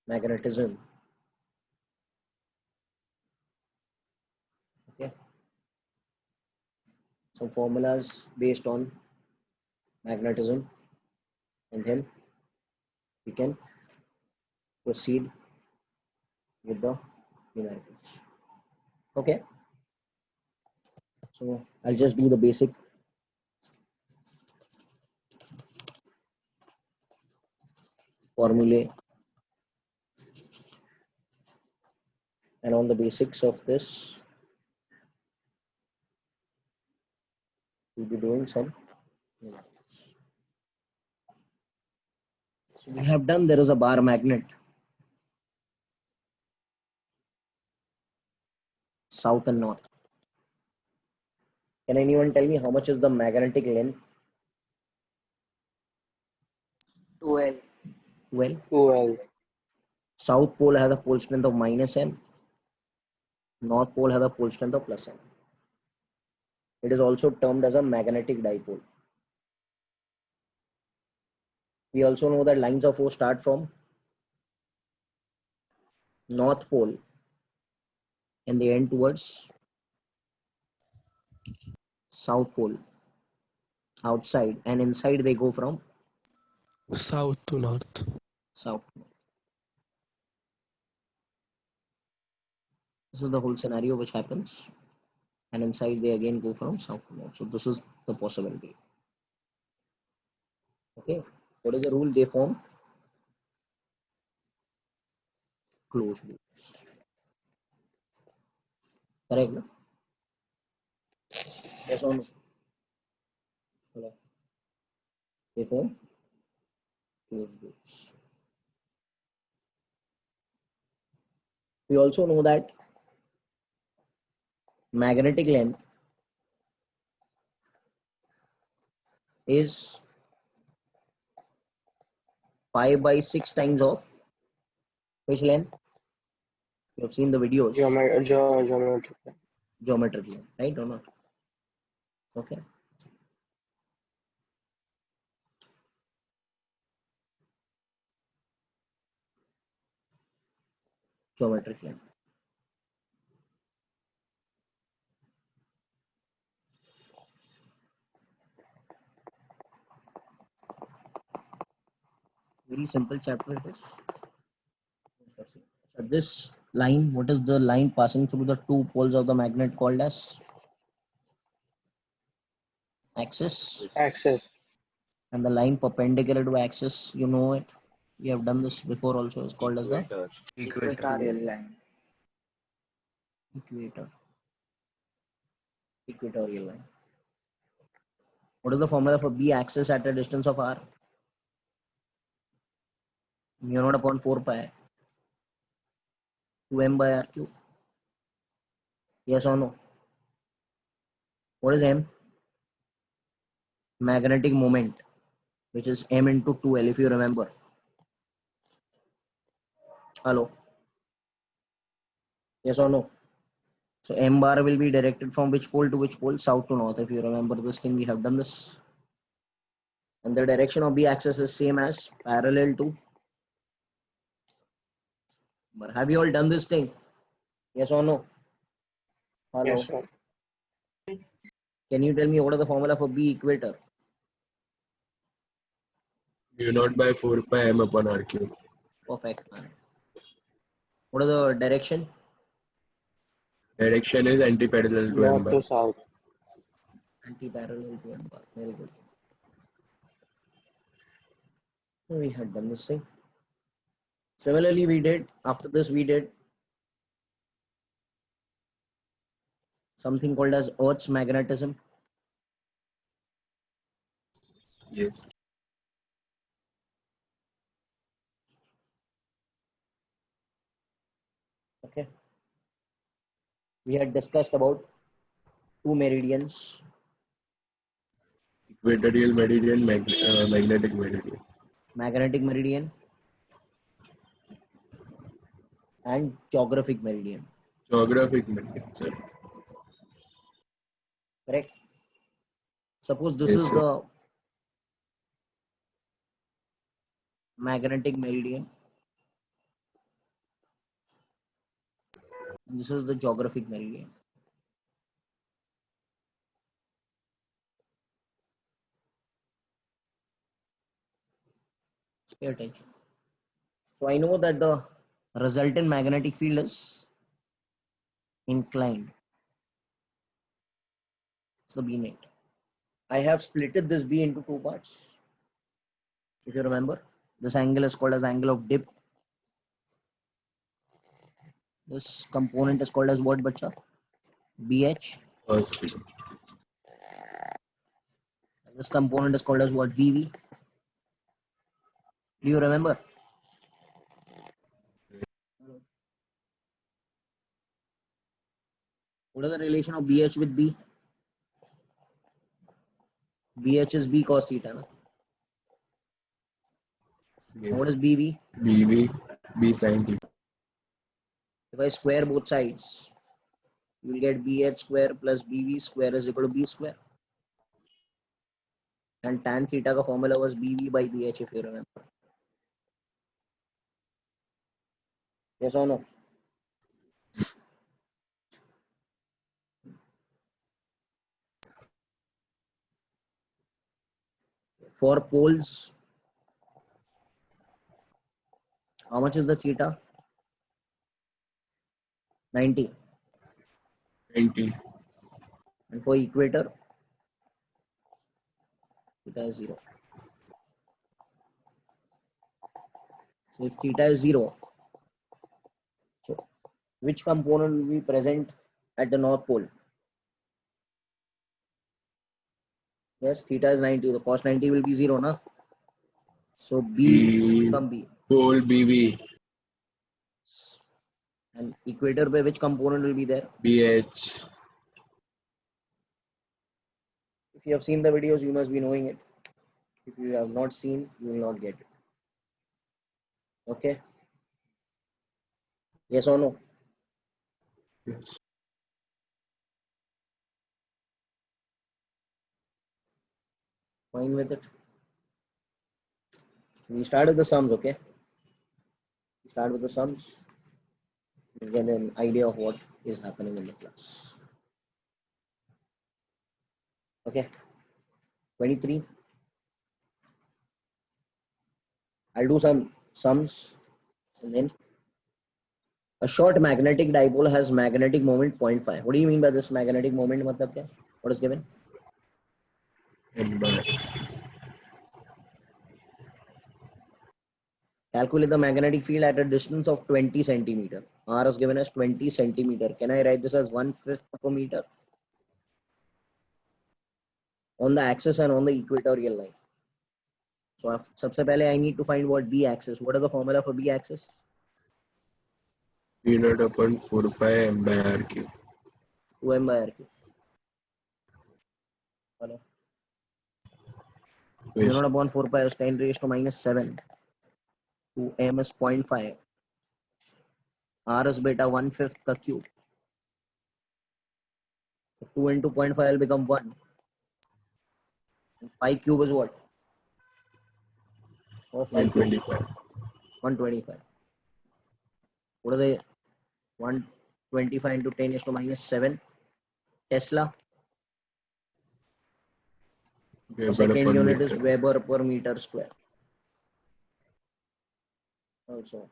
magnetism. Okay, some formulas based on magnetism, and then we can proceed with the numericals. Okay, so I'll just do the basic formulae, and on the basics of this we'll be doing some numericals. So we have done, there is a bar magnet south and north. Can anyone tell me how much is the magnetic length? 12. Well, 12. south pole has a pole strength of -m, north pole has a pole strength of +m. It is also termed as a magnetic dipole. We also know that lines of force start from north pole and they end towards south pole outside, and inside they go from South to north. south. This is the whole scenario which happens, and inside they again go from south to north. So this is the possibility. Okay, what is the rule? They form closed loops. Correct, no? Yes or no? Hello. They form closed loops. We also know that magnetic length is pi by 6 times of which length? You have seen the videos. Geometric. Geometric length, right or not? Okay. Geometric length. Very simple chapter it is. So this line, what is the line passing through the two poles of the magnet called as? Axis. Axis. And the line perpendicular to axis, you know it. We have done this before also. It's called as the Equatorial line. equator. Equatorial line. What is the formula for B axis at a distance of r? Mu naught upon 4 pi 2m by r cube. Yes or no? What is m? Magnetic moment, which is m into 2l, if you remember. Hello? Yes or no? So m bar will be directed from which pole to which pole? South to north. If you remember this thing, we have done this. And the direction of B axis is same as parallel to. But have you all done this thing? Yes or no? Hello? Yes, sir. Can you tell me what is the formula for B equator? Mu naught by 4 pi m upon r cube. Perfect. What is the direction? Direction is anti-parallel to m North bar. to south. Anti-parallel to m bar. Very good. We had done this thing. Similarly, we did, after this we did something called as Earth's magnetism. Yes. Okay. We had discussed about two meridians. Equatorial meridian, magnetic meridian. Magnetic meridian and geographic meridian. Geographic meridian, sir. Correct? Suppose this Yes, is sir. the magnetic meridian And this is the geographic meridian. Pay attention. So I know that the resultant magnetic field is inclined. It's the B net. I have splitted this B into two parts. If you remember, this angle is called as angle of dip. This component is called as what, bacha? BH. First degree. And this component is called as what? BV. Do you remember? What is the relation of BH with B? BH is B cos theta. Na? And what Yes. is BV? BV, B sin theta. If I square both sides, you will get BH square plus BV square is equal to B square. And tan theta का formula was BV by BH if you remember. Yes or no? For poles, how much is the theta? 90. 90. And for equator, theta is 0. So if theta is 0, so which component will be present at the North Pole? Yes, theta is 90. The cos 90 will be 0, na? So B will B, become B. pole BV, And equator by which component will be there? BH. If you have seen the videos, you must be knowing it. If you have not seen, you will not get it. Okay? Yes or no? Yes. Fine with it. We start with the sums, okay? We start with the sums. You get an idea of what is happening in the class. Okay? 23. I'll do some sums and then a short magnetic dipole has magnetic moment 0.5. What do you mean by this magnetic moment? Matlab kya? What is given? M bar. Calculate the magnetic field at a distance of 20 centimeter. R is given as 20 centimeter. Can I write this as 1/5 of a meter? On the axis and on the equatorial line. So सबसे पहले I need to find what B axis. What is the formula for B axis? P naught upon 4 pi M by R cube. 2m by r cube. Hello. P naught upon 4 pi is 10 raised to minus 7. 2m is 0.5. R is beta 1/5 ka cube. So 2 into 0.5 will become 1. And 5 cube is what? What is 5 cube? 125. 125. What are they? 125 into 10 is to minus 7. Tesla. The Weber second upon unit is meter. Weber per meter square. Also.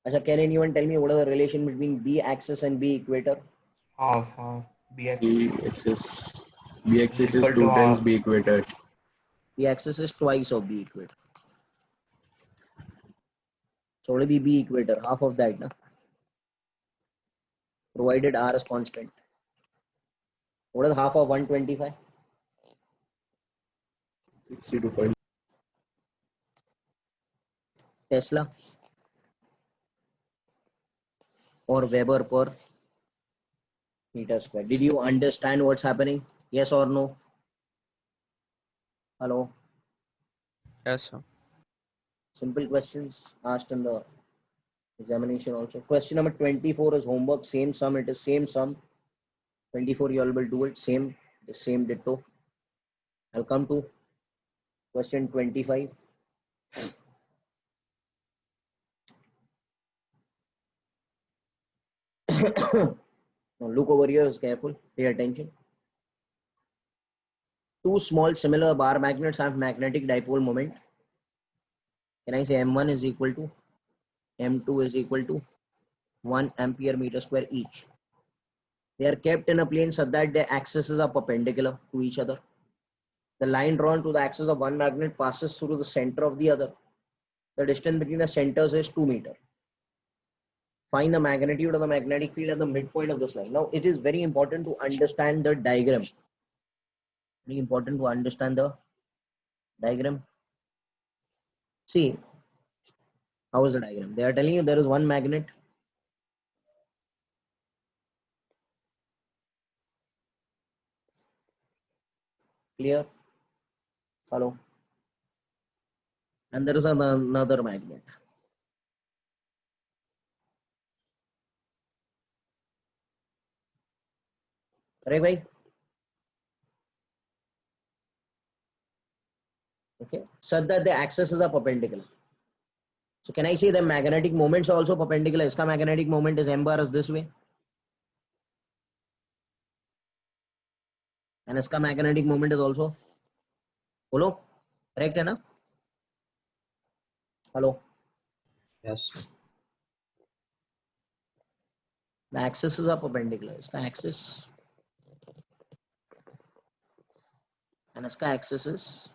Achha, can anyone tell me what is the relation between B axis and B equator? Half. B axis. B axis is Equal to 2 times half. B equator. B axis is twice of B equator. So what will be B equator? Half of that, na? Provided R is constant. What is half of 125? 62. Tesla or Weber per meter square. Did you understand what's happening? Yes or no? Hello. Yes, sir. Simple questions asked in the examination also. Question number 24 is homework. Same sum. It is same sum. 24 you all will do it. Same. The same ditto. I'll come to question 25. Now look over here, is careful, pay attention. Two small similar bar magnets have magnetic dipole moment. Can I say M1 is equal to M2 is equal to 1 ampere meter square each. They are kept in a plane such that their axes are perpendicular to each other. The line drawn to the axis of one magnet passes through the center of the other. The distance between the centers is 2 meters. Find the magnitude of the magnetic field at the midpoint of this line. Now, it is very important to understand the diagram. Very important to understand the diagram. See, how is the diagram? They are telling you there is one magnet. Clear? Hello? And there is another magnet. Correct, bhai? Okay, such that the axes are perpendicular. So can I say the magnetic moments are also perpendicular? Iska magnetic moment is m bar is this way. And iska magnetic moment is also, hello? Correct hai na? Hello? Yes. The axes are perpendicular. Iska axis and iska axis is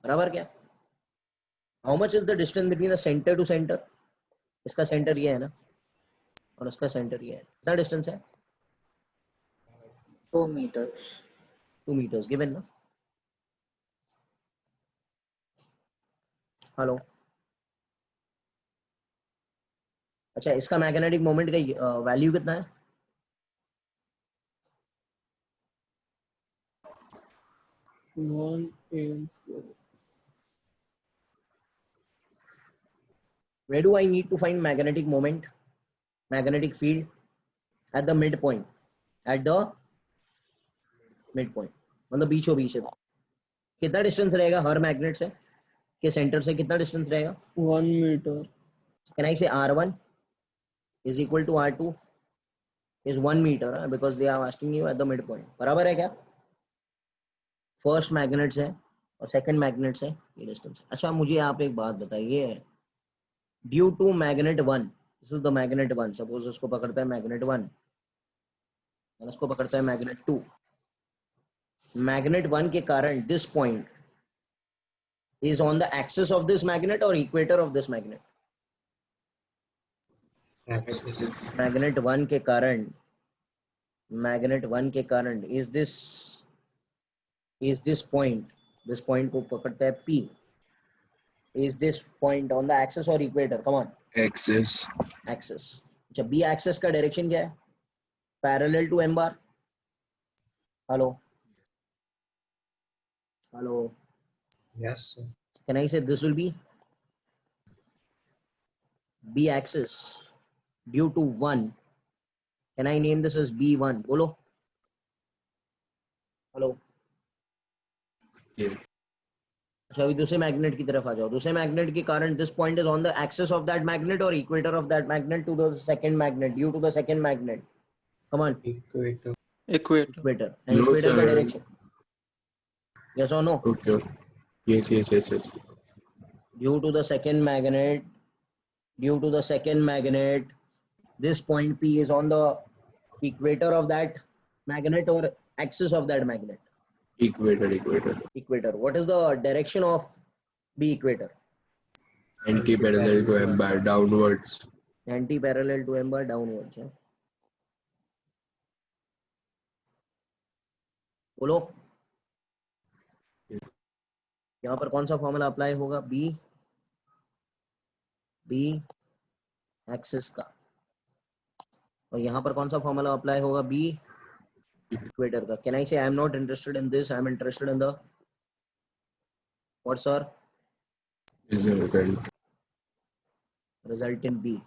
बराबर क्या? How much is the distance between the center to center? इसका center ये है ना और इसका center ये है. कितना distance है? 2 meters. 2 meters given ना. हेलो. अच्छा, इसका मैग्नेटिक मोमेंट का वैल्यू कितना है? Where do I need to find magnetic moment, magnetic field? At the midpoint. At the midpoint. मतलब बीचों बीच है. कितना डिस्टेंस रहेगा हर मैग्नेट से के सेंटर से? कितना डिस्टेंस रहेगा? 1 meter. Can I say R1 is equal to R2 is 1 meter because they are asking you at the midpoint. बराबर है क्या? फर्स्ट मैग्नेट से और सेकंड मैग्नेट से ये डिस्टेंस. अच्छा, मुझे आप एक बात बताइए. Due to magnet 1, this is the magnet 1. Suppose उसको पकड़ता है मैग्नेट 1 और उसको पकड़ता है मैग्नेट 2. मैग्नेट 1 के कारण this point is on the axis of this magnet or equator of this magnet? Axis. Magnet 1 के कारण is this point को पकड़ता है P. Is this point on the axis or equator? Come on. Axis. अच्छा, B axis का direction क्या है? Parallel to m bar. Hello. Yes, sir. Can I say this will be B axis due to 1? Can I name this as B1? बोलो. Hello. Yes. अच्छा, अभी दूसरे magnet की तरफ आ जाओ. दूसरे मैग्नेट के कारण this point is on the axis of that magnet और equator of that magnet to the second magnet due to the second magnet. Come on. Equator. Equator. And No, equator का sir. Direction. Yes और no? Okay. Yes. Due to the second magnet, this point P is on the equator of that magnet or axis of that magnet. Equator. What is the direction of B equator? Anti-parallel to m bar downwards. Anti-parallel to m bar downwards. है? बोलो. यहाँ पर कौन सा formula apply होगा? B axis का. और यहाँ पर कौन सा फॉर्मूला अप्लाई होगा? B इक्वेटर का. कैन आई से I am not interested in this, I am interested in the what sir? Result in B.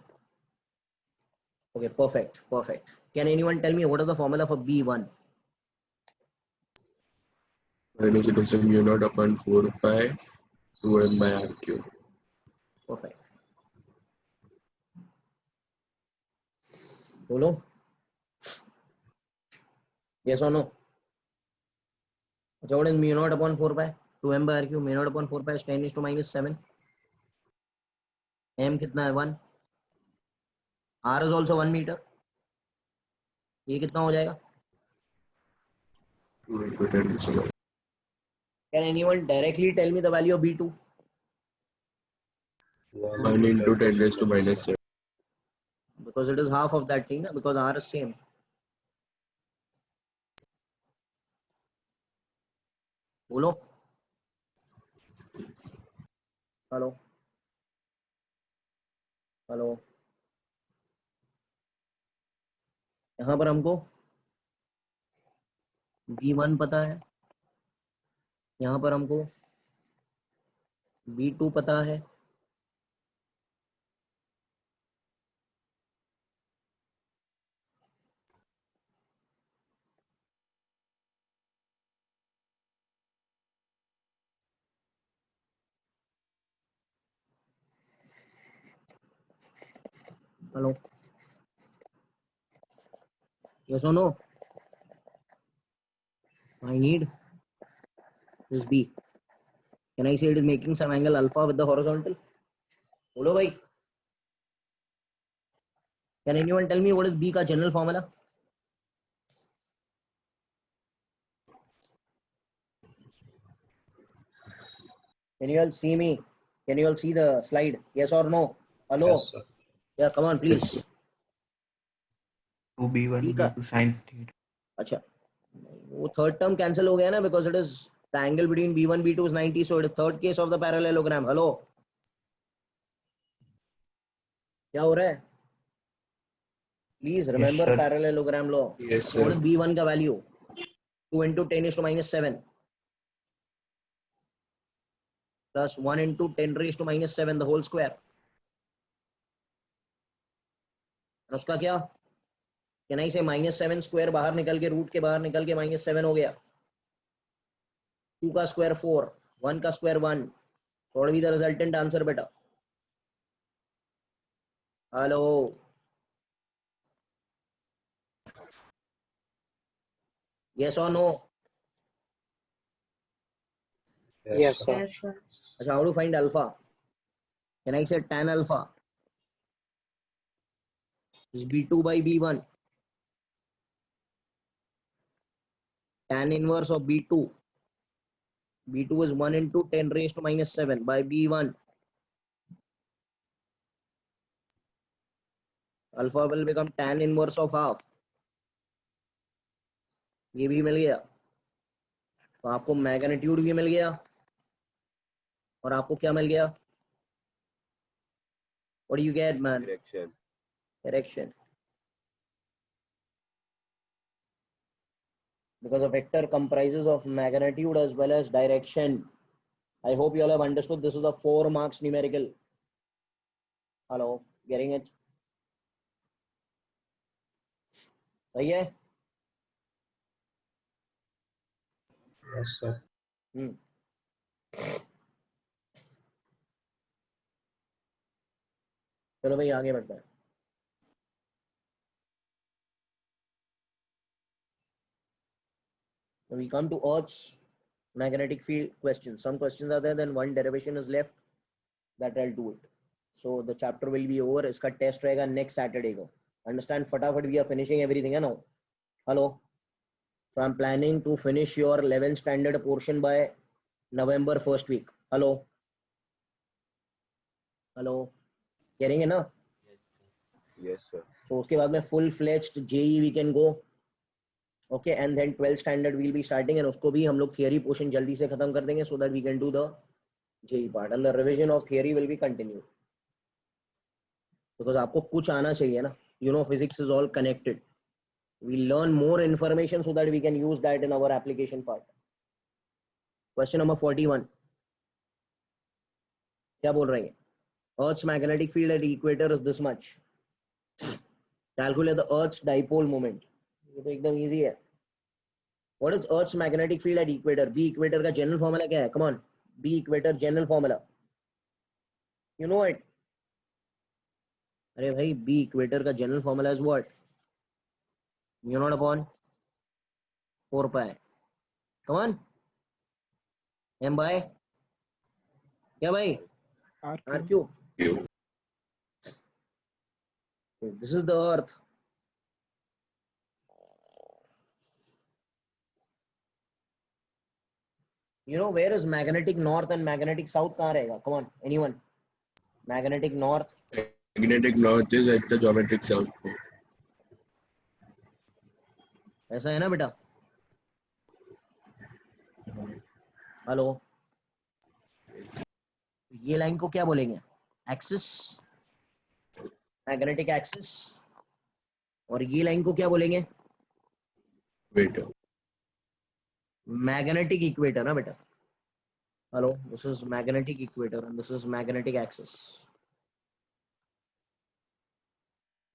Okay, perfect. Can anyone tell me what is the formula for B1? Is equal to mu naught upon 4 pi 2 m by r cube. Perfect. बोलो yes or no. अच्छा, what is mu naught upon 4 pi? 2m by r cube. Mu naught upon 4 pi is 10 is to minus 7. m कितना है 1. r is also 1 meter. ये कितना हो जाएगा? 2 into 10 raised to minus. Can anyone directly tell me the value of b2? 1 into 10 raised to minus 7. Because it is half of that thing, because r is same. बोलो. Hello hello. यहाँ पर हमको b1 पता है, यहाँ पर हमको b2 पता है. Hello. Yes or no? I need this b. Can I say it is making some angle alpha with the horizontal? बोलो भाई. Can anyone tell me what is b का general formula? Can you all see me? Can you all see the slide? Yes or no? Hello? Yes, sir. Yeah, come on, please. Yes. 2b1 B का. b2 sin theta. अच्छा, वो third term cancel हो गया ना, because it is the angle between b1 b2 is 90, so it is third case of the parallelogram. Hello? क्या हो रहा है? Please remember sir. parallelogram law. Yes, What sir. is b1 का value? 2 into 10 is to minus 7 plus 1 into 10 raised to minus 7 the whole square. और उसका क्या? Can I say minus 7 square बाहर निकल के, रूट के बाहर निकल के minus 7 हो गया. 2 का स्क्वायर 4, 1 का square 1. What will be the resultant answer बेटा? Hello. Yes or no? Yes, sir. Yes, sir. अच्छा, how to find alpha? Can I say tan alpha is b2 by b1. Tan inverse of b2. b2 is 1 into 10 raised to minus 7 by b1. Alpha will become tan inverse of half. ये भी मिल गया. तो आपको magnitude भी मिल गया और आपको क्या मिल गया? What do you get, man? Direction. Direction. Because a vector comprises of magnitude as well as direction. I hope you all have understood. This is a 4 marks numerical. Hello, getting it? सही है? Yes, sir. चलो भाई आगे बढ़ते हैं. We come to Earth's magnetic field questions. Some questions are there, then one derivation is left. That I'll do it. So the chapter will be over. इसका test रहेगा next Saturday को. Understand? फटाफट we are finishing everything है now. Hello. So I'm planning to finish your 11th standard portion by November first week. Hello. Hello. Getting it ना? Yes, sir. So उसके बाद में full fledged JEE we can go. Okay, and then 12th standard we'll be starting, and उसको भी हम लोग theory portion जल्दी से खत्म कर देंगे so that we can do the JEE part, and the revision of theory will be continued. Because आपको कुछ आना चाहिए ना. You know, physics is all connected. We learn more information so that we can use that in our application part. Question number 41. क्या बोल रही है? Earth's magnetic field at equator is this much. Calculate the Earth's dipole moment. ये तो एकदम easy है. What is Earth's magnetic field at equator? B equator का general formula क्या है? Come on. B equator general formula. You know it. अरे भाई, B equator का general formula is what? Mu naught upon 4 pi, come on, m by क्या भाई, r cube. Q. This is the earth. You know where is magnetic north and magnetic south? कहाँ रहेगा? Come on, anyone? Magnetic north. Magnetic north is at the geometric south pole. ऐसा है ना बेटा? Hello, ये line को क्या बोलेंगे? Axis, magnetic axis. और ये लाइन को क्या बोलेंगे? Equator. मैग्नेटिक इक्वेटर ना बेटा. Hello, this is magnetic equator and this is magnetic axis.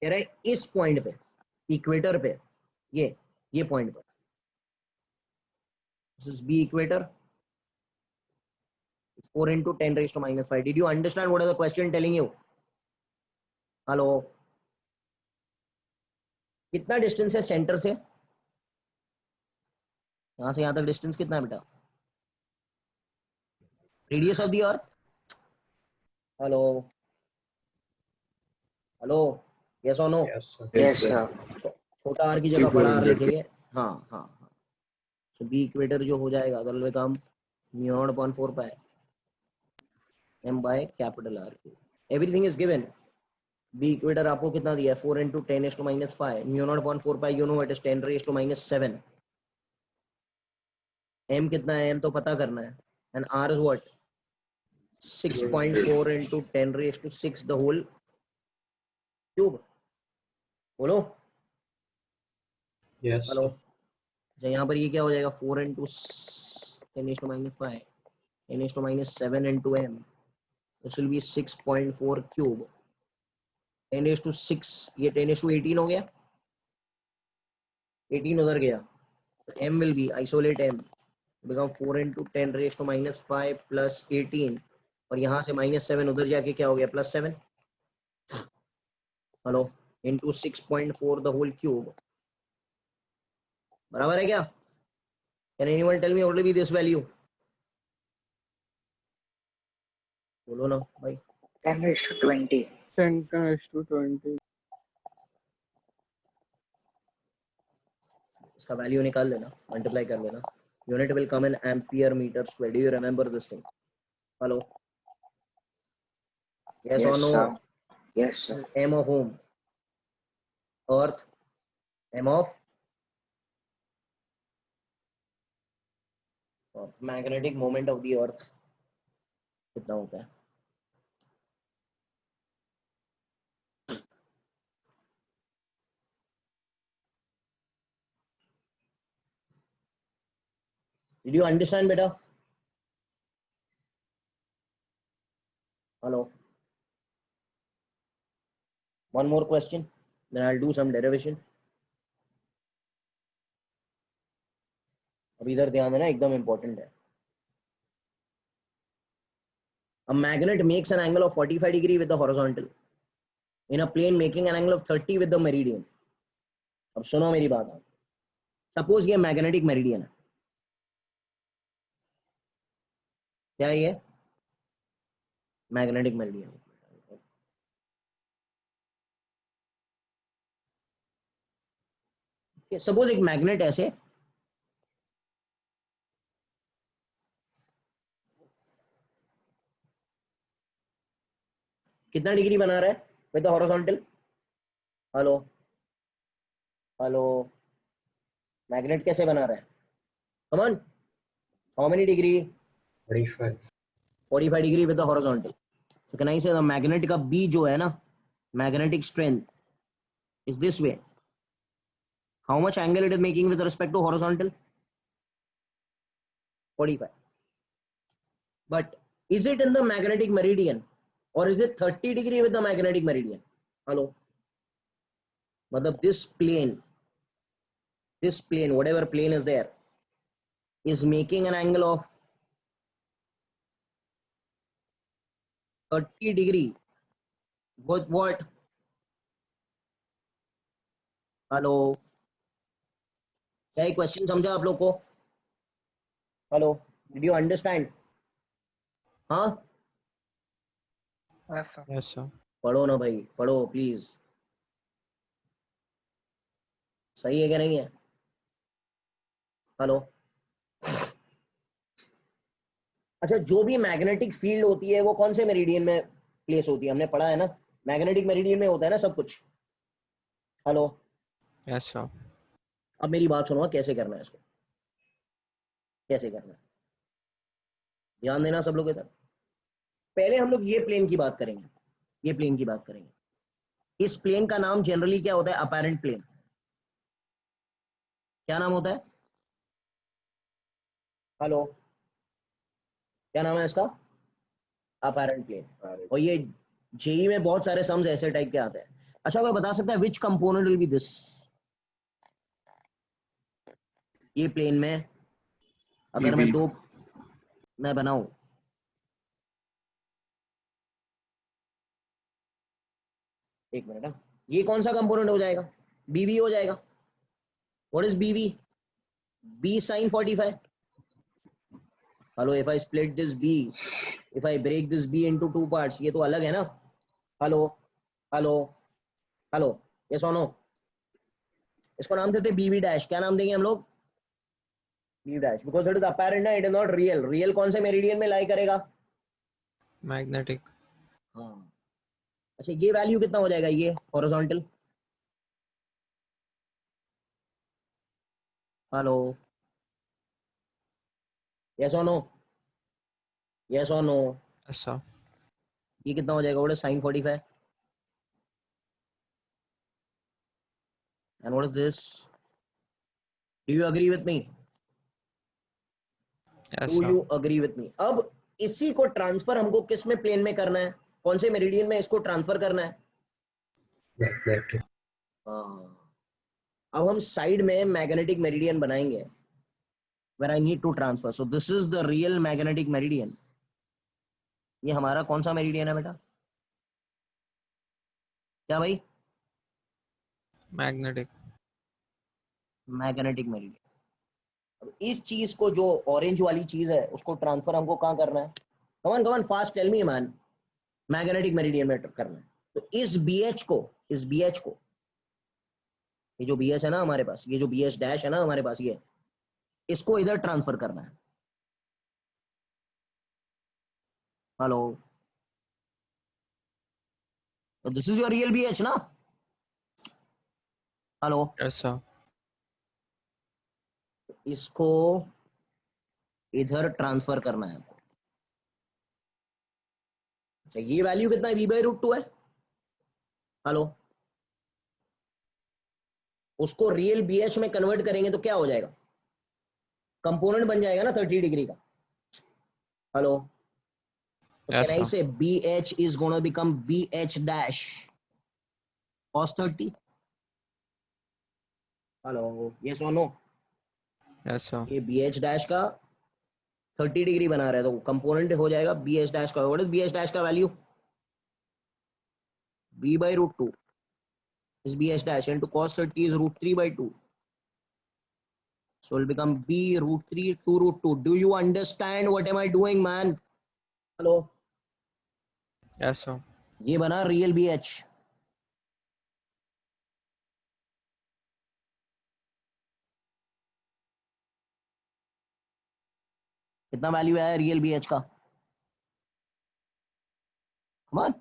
कह रहे इस पॉइंट पे, इक्वेटर पे, ये पॉइंट पर, this is B equator. 4 into 10 raised to minus 5. Did you understand what is the question telling you? Hello, कितना distance है centre से? यहां से यहां तक डिस्टेंस कितना है बेटा? Radius of the earth. Hello, hello, yes और no? Yes, sir. Yes, sir. sir. छोटा आर की जगह बड़ा आर 400. लिखेंगे. हाँ हाँ हाँ. सो बी इक्वेटर जो हो जाएगा that will become mu naught upon 4 pi m by capital R. Everything is given. B equator आपको कितना दिया है? 4 into 10 raised to minus 5. Mu naught upon 4 pi, you know it is 10 raised to minus 7. m कितना है? m तो पता करना है. And r is what? 6.4 into 10 raised to 6 the whole cube. बोलो. Yes, hello. sir. अच्छा, यहाँ पर ये क्या हो जाएगा? 4 into 10 raised to minus 5, 10 raised to minus 7 into m. This will be 6.4 cube. 10 raised to 6, ये 10 raised to 18 हो गया. 18 उधर गया. m will be, isolate m, become 4 into 10 raised to minus 5 plus 18. और यहाँ से minus 7 उधर जाके क्या हो गया? plus 7. Hello, into 6.4 the whole cube. बराबर है क्या? Can anyone tell me what will be this value? बोलो ना भाई. 10 raised to 20. 10 to 20. इसका वैल्यू निकाल लेना, मल्टीप्लाई कर लेना. Unit will come in ampere metre square. Do you remember this thing? Hello, yes और Yes, no? sir. Yes, sir. m of whom? earth. m of magnetic moment of the earth कितना होता है? Did you understand beta? Hello. One more question, then I'll do some derivation. अब इधर ध्यान देना, एकदम important है. A magnet makes an angle of 45 degree with the horizontal in a plane making an angle of 30 with the meridian. अब सुनो मेरी बात. सपोज ये मैग्नेटिक मेरिडियन है. क्या ये मैग्नेटिक मेरिडियन? सपोज एक मैग्नेट ऐसे कितना डिग्री बना रहा है with the horizontal? Hello, hello, magnet कैसे बना रहा है? Come on, how many degree? 45. 45 degree with the horizontal. So can I say the magnet का बी जो है ना, magnetic strength is this way. How much angle it is making with respect to horizontal? 45. But is it in the magnetic meridian or is it 30 degree with the magnetic meridian? Hello, matlab this plane whatever plane is there is making an angle of 30 degree with what? Hello, क्या ये question समझा आप लोग को? Hello, did you understand? हाँ, Yes, sir. Yes, sir. पढ़ो ना भाई, पढ़ो प्लीज। सही है क्या नहीं है? हेलो। अच्छा, जो भी मैग्नेटिक फील्ड होती है वो कौन से मेरिडियन में प्लेस होती है? हमने पढ़ा है ना, मैग्नेटिक मेरिडियन में होता है ना सब कुछ। Hello, Yes, sir. अब मेरी बात सुनो, कैसे करना है इसको, कैसे करना है, ध्यान देना सब लोग इधर। पहले हम लोग ये प्लेन की बात करेंगे, ये प्लेन की बात करेंगे। इस प्लेन का नाम जनरली क्या होता है? Apparent plane. क्या नाम होता है? हेलो, क्या नाम है इसका? Apparent plane. और ये जेई में बहुत सारे सम्स ऐसे टाइप के आते हैं। अच्छा, कोई बता सकता है विच कंपोनेंट विल बी दिस? ये प्लेन में अगर मैं BB. दो मैं बनाऊं, एक मिनट, ये कौन सा कंपोनेंट हो जाएगा? बीवी हो जाएगा। What is BV? B sine 45। Hello, if I split this B, if I break this B into two parts, ये तो अलग है ना। हेलो, हेलो, हेलो, ये सुनो, इसको नाम देते बीवी डैश। क्या नाम देंगे हम लोग? B dash, because it is apparent ना, it is not real. Real कौन से मेरिडियन में लाई करेगा? Magnetic. हाँ। अच्छा, ये वैल्यू कितना हो जाएगा ये हॉरिजॉन्टल? हेलो, यस और नो, यस और नो, Yes, sir. ये कितना हो जाएगा? What is sine 45 and what is this? Do you agree with me? Yes, do sir. You agree with me? अब इसी को ट्रांसफर हमको किस में प्लेन में करना है? कौन से मेरिडियन में इसको ट्रांसफर करना है? Magnetic. हाँ, अब हम साइड में मैग्नेटिक मेरिडियन बनाएंगे where I need to transfer. So this is the real magnetic meridian. ये हमारा कौन सा मेरिडियन है बेटा? क्या भाई? Magnetic. Magnetic meridian. अब इस चीज को, जो ऑरेंज वाली चीज है, उसको ट्रांसफर हमको कहाँ करना है? Come on come on fast tell me man. Magnetic meridian में करना है। तो इस बीएच को, इस बीएच को, ये जो बीएच है ना हमारे पास, ये जो बीएच डैश है ना हमारे पास, ये इसको इधर ट्रांसफर करना है। हेलो, तो this is your real BH ना? Hello, Yes, sir. इसको इधर ट्रांसफर करना है। अच्छा, ये वैल्यू कितना है? v/√2 है। हेलो, उसको रियल बीएच में कन्वर्ट करेंगे तो क्या हो जाएगा? कंपोनेंट बन जाएगा ना 30 डिग्री का। हेलो, तो Yes, कैन आई sir. से BH is gonna become BH dash cos 30? Hello, ये सोनो, Yes, sir. ये BH डैश का 30 डिग्री बना रहा है, तो कंपोनेंट हो जाएगा BH डैश का। व्हाट इज BH डैश का value? b/√2 is BH dash into cos 30 is √3/2. So it will become b√3 to √2. Do you understand what am I doing, man? Hello, Yes, sir. ये बना real BH। कितना value आया real BH का? Come on.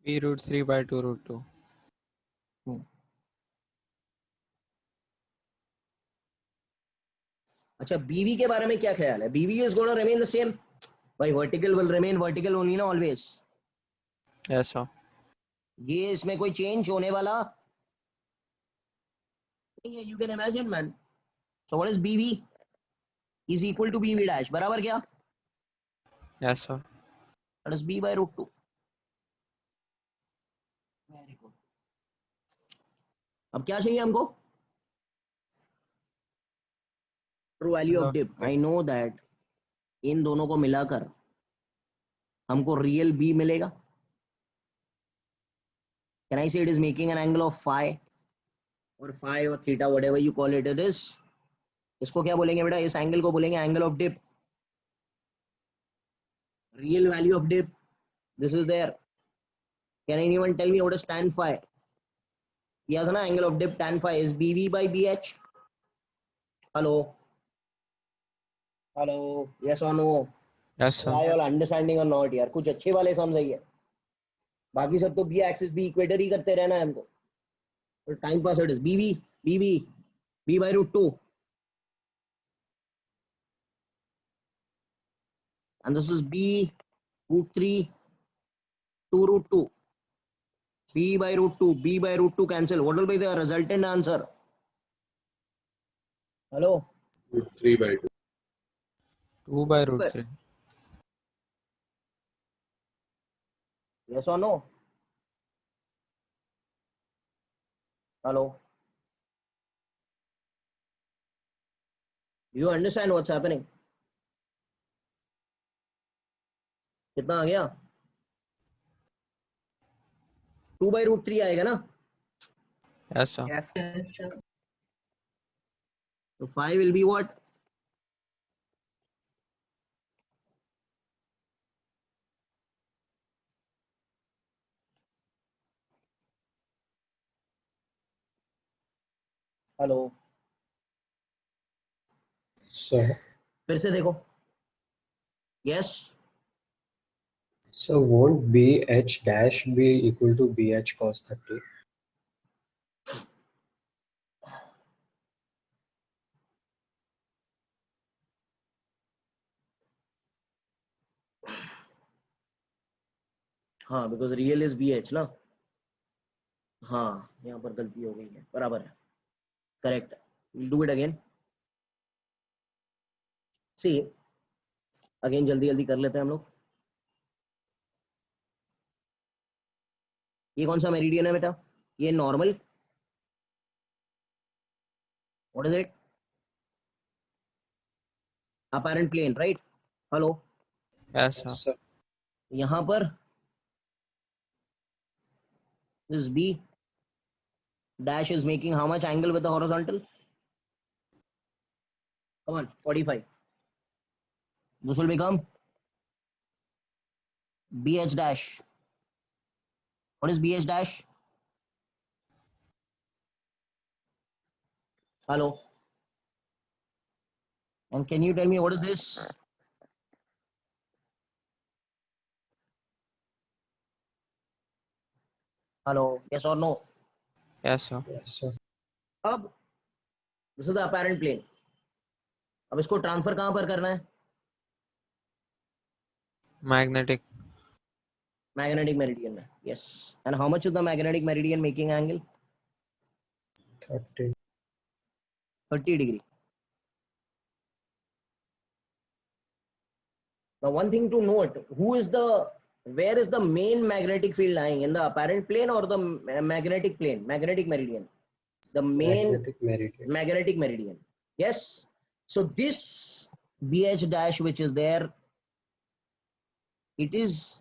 B√3/2√2. अच्छा, बीवी के बारे में क्या ख्याल है? BV is gonna remain the same भाई। Vertical will remain vertical only ना, ऑलवेज। Yes, sir. ये इसमें कोई चेंज होने वाला नहीं है। You can imagine man. So what is BV is equal to BV dash, बराबर क्या? Yes, sir. That is b/√2। Very good. अब क्या चाहिए हमको? True value of dip. I know that इन दोनों को मिलाकर हमको रियल बी मिलेगा। Can I say it is making an angle of phi or phi or theta, whatever you call it, it is इसको क्या बोलेंगे बेटा? इस एंगल को बोलेंगे angle of dip, real value of dip. This is there. Can anyone tell me what is tan phi? किया था ना angle of dip, tan phi is bv by bh. Hello hello, yes और no? Yes, sir. Try वाला understanding और not यार, कुछ अच्छे वाले समझाइए. बाकी सब तो बी एक्सिस बी इक्वेटर ही करते रहना है हमको. तो time pass it is bv bv b by root 2 and this is b root 3 2 root 2. b by root 2, b by root 2 cancel. What will be the resultant answer? Hello? 3 by 2. 2 by root 3. Yes or no? Hello? Do you understand what's happening? कितना आ गया? 2 by root 3 आएगा ना? Yes, sir. Yes, sir. So 5 will be what? Hello, So, फिर से देखो. Yes? so won't BH dash be equal to BH cos 30? हाँ, because real is BH ना. हाँ, यहाँ पर गलती हो गई है, बराबर है. Correct. We'll do it again. See, again जल्दी जल्दी कर लेते हैं हम लोग. ये कौन सा मेरिडियन है बेटा? ये normal. What is it? Apparent plane, right? Hello. Yes, sir. Yes, sir. यहाँ पर this B dash is making how much angle with the horizontal? Come on, 45. This will become BH dash. What is BH dash? Hello. And can you tell me what is this? Hello. Yes or no? Yes, sir. Yes, sir. अब this is the apparent plane. अब इसको transfer कहां पर करना है? Magnetic. Magnetic meridian में. Yes. And how much is the magnetic meridian making angle? 30. 30 degree. Now one thing to note, where is the main magnetic field lying? In the apparent plane or the magnetic plane? Magnetic meridian. The main Magnetic meridian. magnetic meridian. Yes. So this BH dash which is there, it is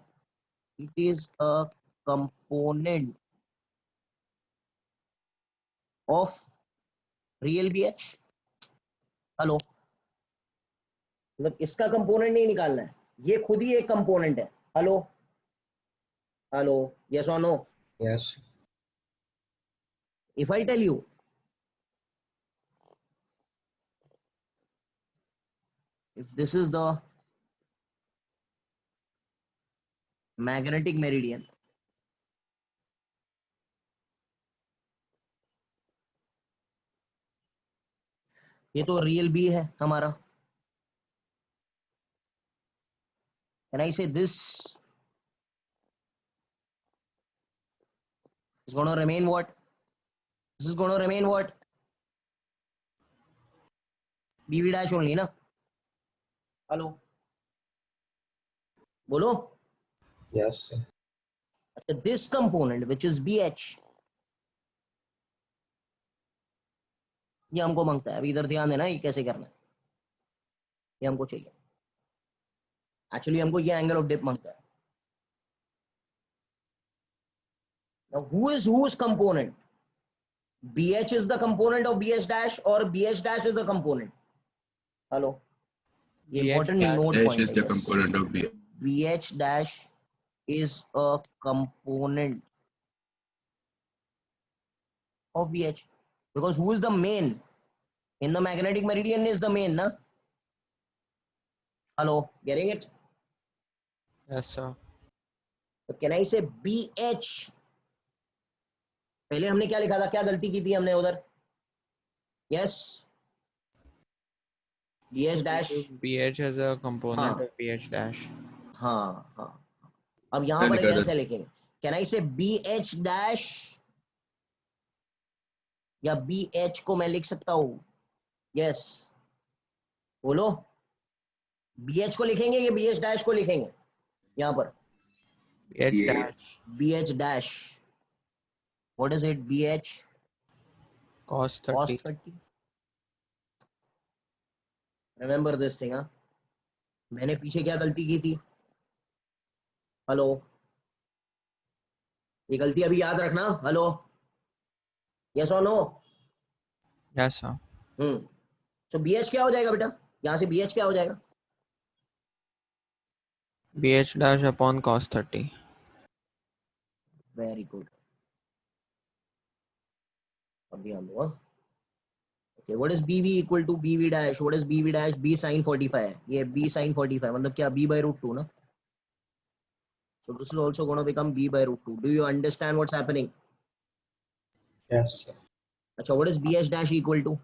a component of real BH. Hello, मतलब इसका component नहीं निकालना है, ये खुद ही एक component है. Hello hello, yes और no? Yes. If I tell you if this is the magnetic meridian, ये तो रियल बी है हमारा. Can I say this is going to remain what? This is going to remain what? BV dash only ना. Hello, बोलो. Yes, sir. This component which is BH, ये हमको मांगता है. अभी इधर ध्यान देना, ये कैसे करना है, ये हमको चाहिए. एक्चुअली हमको ये एंगल ऑफ डिप मांगता है. Now whose component? BH is the component of BH dash or BH dash is the component? Hello, ये BH important dash node Dash point is है. the Yes, component of B. BH dash is a component of BH because who is the main in the magnetic meridian is the main, na? Hello, getting it? yes sir. So can I say BH? पहले हमने क्या लिखा था, क्या गलती की थी हमने उधर? Yes, BH dash. BH as a component हाँ of BH dash. हाँ हाँ. अब यहां क्या पर लिखा था? कैसे लिखेंगे? कैन आई से BH डैश या BH को मैं लिख सकता हूं? यस, बोलो. BH को लिखेंगे या BH डैश को लिखेंगे? यहां पर BH Yeah. dash BH dash. What is it? BH cos 30. cos 30. Remember this thing. हाँ, मैंने पीछे क्या गलती की थी? हेलो, ये गलती अभी याद रखना. हेलो, यस और नो? Yes sir. सो BH क्या हो जाएगा बेटा? यहां से BH क्या हो जाएगा? BH dash upon cos 30. Very good. अब ध्यान दो. Okay, what is BV equal to BV dash? What is BV dash? B sin 45. ये B sin 45 मतलब क्या? B by root 2 ना? So this is also going to become B by root 2. Do you understand what's happening? Yes, sir. अच्छा, what is BH dash equal to?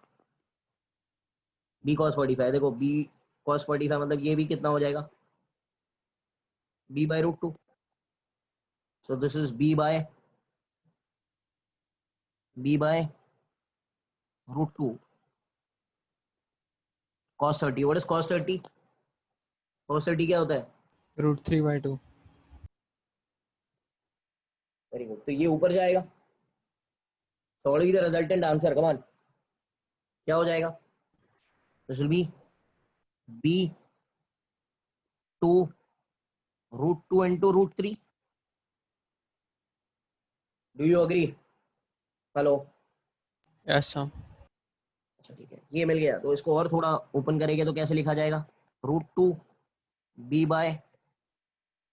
B cos 45. देखो B cos 45 मतलब ये भी कितना हो जाएगा? B by root 2. So this is B by root 2 cos 30. What is cos 30? Cos 30 क्या होता है? Root 3 by 2. Very good. तो ये ऊपर जाएगा. तो what will be the resultant answer? Come on. क्या हो जाएगा? This will be B2 root 2 into root 3. Do you agree? Hello. Yes sir. अच्छा ठीक है, ये मिल गया. तो इसको और थोड़ा ओपन करेंगे तो कैसे लिखा जाएगा? Root 2 B by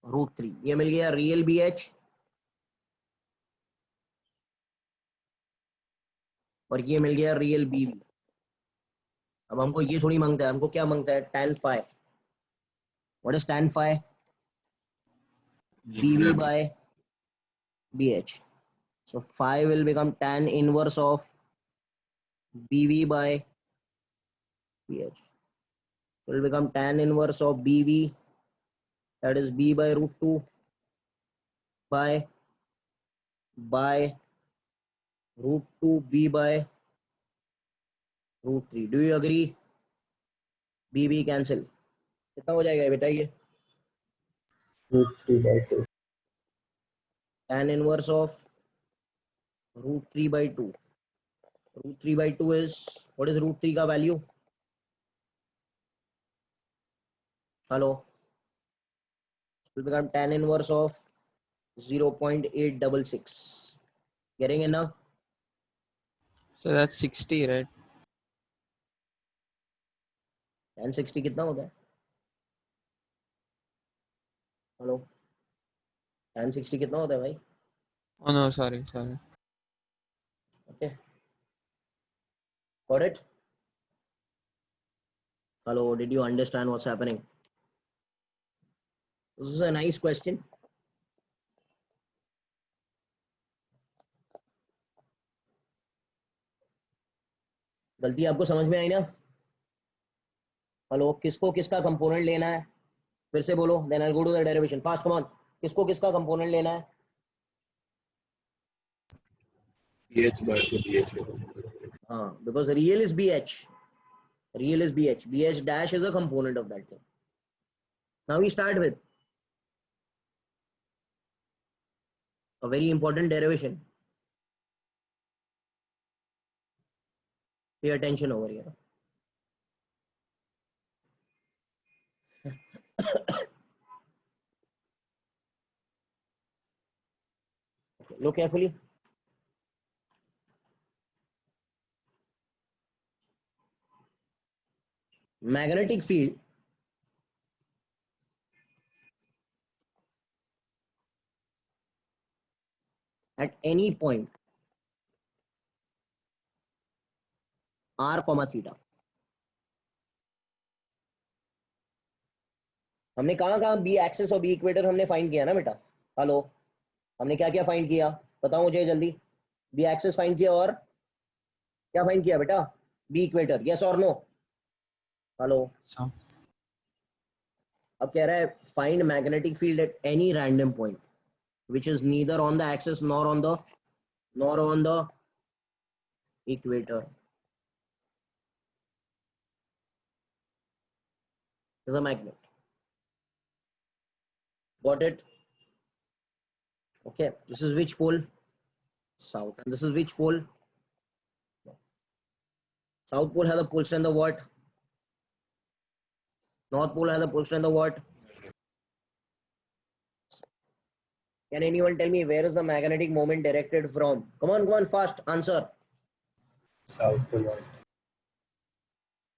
root 3. ये मिल गया रियल BH और ये मिल गया रियल BV. अब हमको ये थोड़ी मांगता है, हमको क्या मांगता है? tan phi. What is tan phi? BV by BH. So phi will become tan inverse of BV by BH. It will become tan inverse of BV, that is B by root 2 by root 2 B by root 3. Do you agree? BB cancel. कितना हो जाएगा बेटा ये? Root 3 by 2. Tan inverse of root 3 by 2. Root 3 by 2 is, what is root 3 का value? Hello. It will become tan inverse of 0.866. Getting it now? So that's 60, right? Tan 60 कितना होता है? Hello, tan 60 कितना होता है भाई? Oh no, sorry. Okay, got it? Hello, did you understand what's happening? This is a nice question. गलती आपको समझ में आई ना? हेलो, किसको किसका कंपोनेंट लेना है? फिर से बोलो, then I'll go to the derivation. Fast, come on. किसको किसका कंपोनेंट लेना है? BH by BH. हाँ, because real is BH. Real is BH. BH dash is a component of that thing. Now we start with a very important derivation. Pay attention over here. Okay, look carefully. magnetic field at any point r comma theta. हमने कहाँ B axis और B equator हमने find किया ना बेटा. Hello, हमने क्या क्या फाइंड किया बताओ मुझे जल्दी. बी एक्सिस फाइंड किया और क्या फाइंड किया बेटा? B equator. यस और नो? हेलो. So, अब कह रहा है find magnetic field at any random point which is neither on the axis nor on the equator. Is a magnet. Got it? Okay. This is which pole? South. And this is which pole? South pole has a pole strength of what? North pole has a pole strength of what? Can anyone tell me where is the magnetic moment directed from? Come on, fast. Answer. South to north.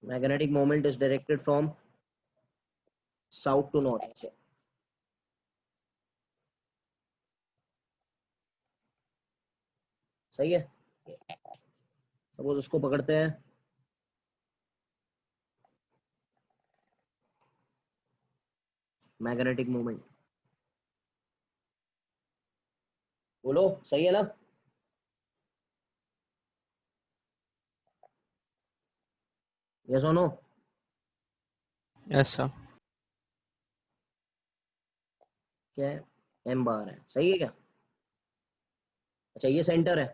Magnetic moment is directed from south to north. ऐसे. सही है. Suppose उसको पकड़ते हैं. Magnetic movement. बोलो सही है ना? यस और नो? yes sir. क्या है? एम बार है. सही है क्या? अच्छा ये सेंटर है.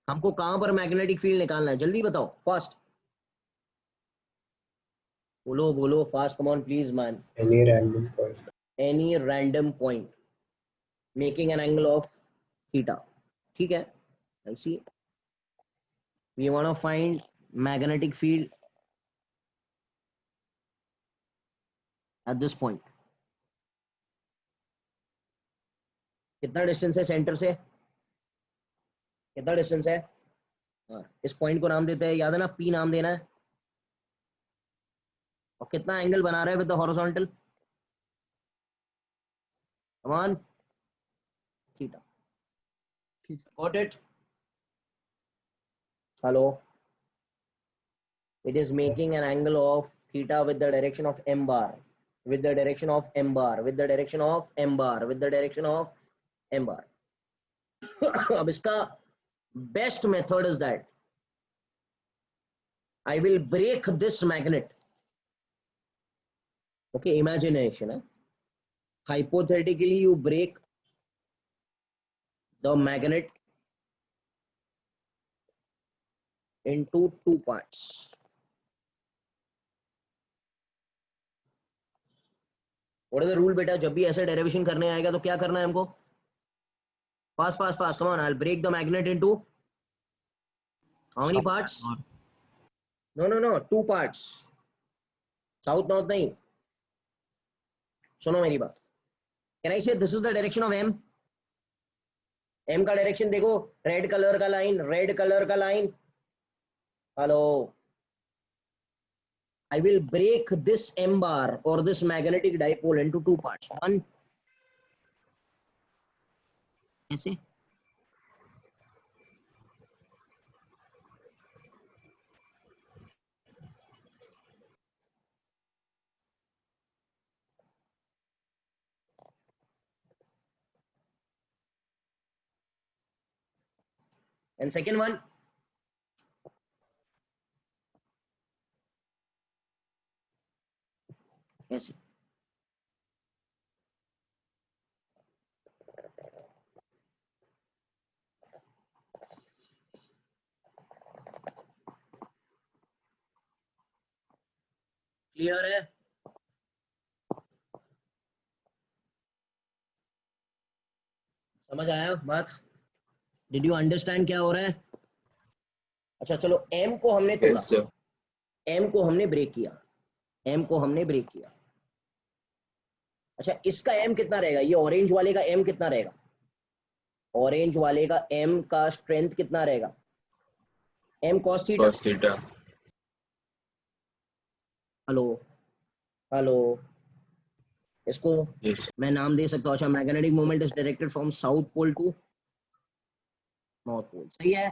हमको कहां पर मैग्नेटिक फील्ड निकालना है? जल्दी बताओ फास्ट. बोलो fast. Come on please man. Any random point. Any random point making an angle of theta. ठीक है. I see. We want to find magnetic field at this point. कितना डिस्टेंस है centre से? कितना डिस्टेंस है? हाँ, इस पॉइंट को नाम देते हैं. याद है ना? पी नाम देना है. और कितना एंगल बना रहा है with the horizontal? Come on. Theta. Got it? Hello. It is making an angle of theta with the direction of m bar. With the direction of m bar. With the direction of m bar. With the direction of m bar. अब इसका best method is that I will break this magnet. Okay, imagination. Hypothetically, you break the magnet into two parts. What is the rule बेटा? जब भी ऐसे derivation करने आएगा तो क्या करना है हमको? Fast. Come on. I'll break the magnet into how many parts? No. 2 parts. South north नहीं. सुनो मेरी बात. Can I say this is the direction of M? M का डायरेक्शन देखो. रेड कलर का line. Hello. I will break this M bar or this magnetic dipole into 2 parts. One. ऐसे. And second one. ऐसे. Clear है? समझ आया बात? Did you understand क्या हो रहा है? अच्छा चलो. एम को हमने तोड़ा. Yes, sir. एम को हमने ब्रेक किया. अच्छा इसका एम कितना रहेगा? ये ऑरेंज वाले का एम कितना रहेगा? ऑरेंज वाले का एम का स्ट्रेंथ कितना रहेगा? M cos theta. Cos theta. Hello hello, इसको Yes. मैं नाम दे सकता हूँ। अच्छा, magnetic moment is directed from south pole to north pole. सही है,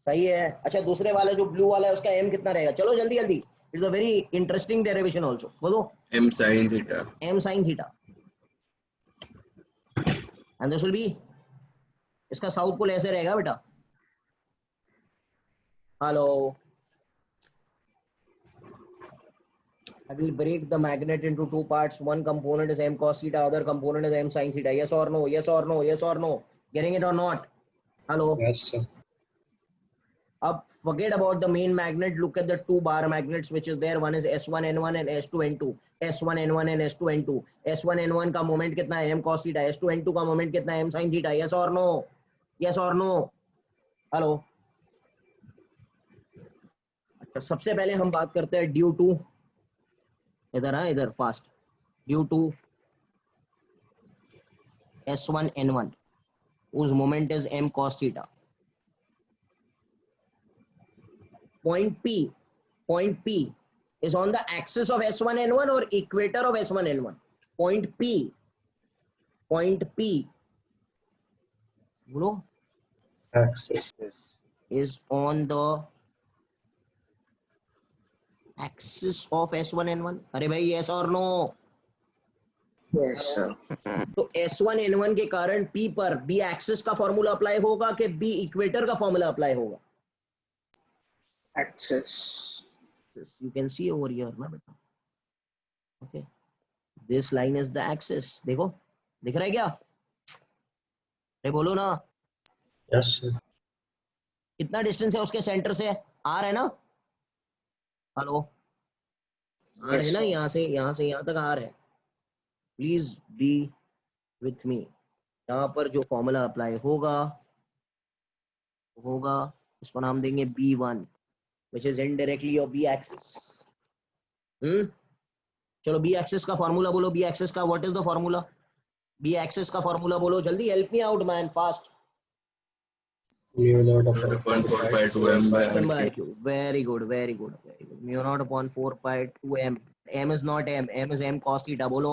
सही है। अच्छा, दूसरे वाला जो ब्लू वाला है उसका एम कितना रहेगा? चलो जल्दी जल्दी, it's a very interesting derivation also. बोलो। M sin theta. M sine theta, and this will be, इसका साउथ पोल ऐसे रहेगा बेटा। Hello, I will break the magnet into two parts. One component is m cos theta, other component is m sin theta. Yes or no? Yes or no? Yes or no? Getting it or not? Hello. Yes, sir. Up, forget about the main magnet. Look at the two bar magnets which is there. One is S1N1 and S2N2. S1N1 and S2N2. S1N1 का moment कितना है? M cos theta. S2N2 का moment कितना है? M sin theta. Yes or no? Yes or no? Hello. अच्छा, सबसे पहले हम बात करते हैं ड्यू टू, इधर है, इधर first, due to S1N1 whose moment is m cos theta. Point P is on the axis of S1N1 or equator of S1N1. Point P bro, Axis. is on the axis of S1N1. अरे भाई, yes or no? Yes, sir. तो S1N1 के कारण P पर B axis का formula apply होगा कि B equator का फॉर्मूला अप्लाई होगा? Axis. You can see over here ना बेटा. Okay, this line is the axis. देखो, दिख रहा है क्या? अरे बोलो ना, Yes, sir. कितना डिस्टेंस है उसके सेंटर से? R है ना? हेलो, R है Yes, ना? sir. यहाँ से यहाँ तक R है. Please be with me. यहाँ पर जो फॉर्मूला अप्लाई होगा इसको नाम देंगे B1, which is indirectly your B axis. चलो, B एक्सिस का फॉर्मूला बोलो. B एक्सिस का what is the formula? B axis का फॉर्मूला बोलो जल्दी, help me out man, fast. Mu naught upon 1 4 4 pi by 2 m by r m by r cube. cube. Very good, very good, very good. Mu naught upon 4 pi 2m. M is not m, m is m cos theta. बोलो,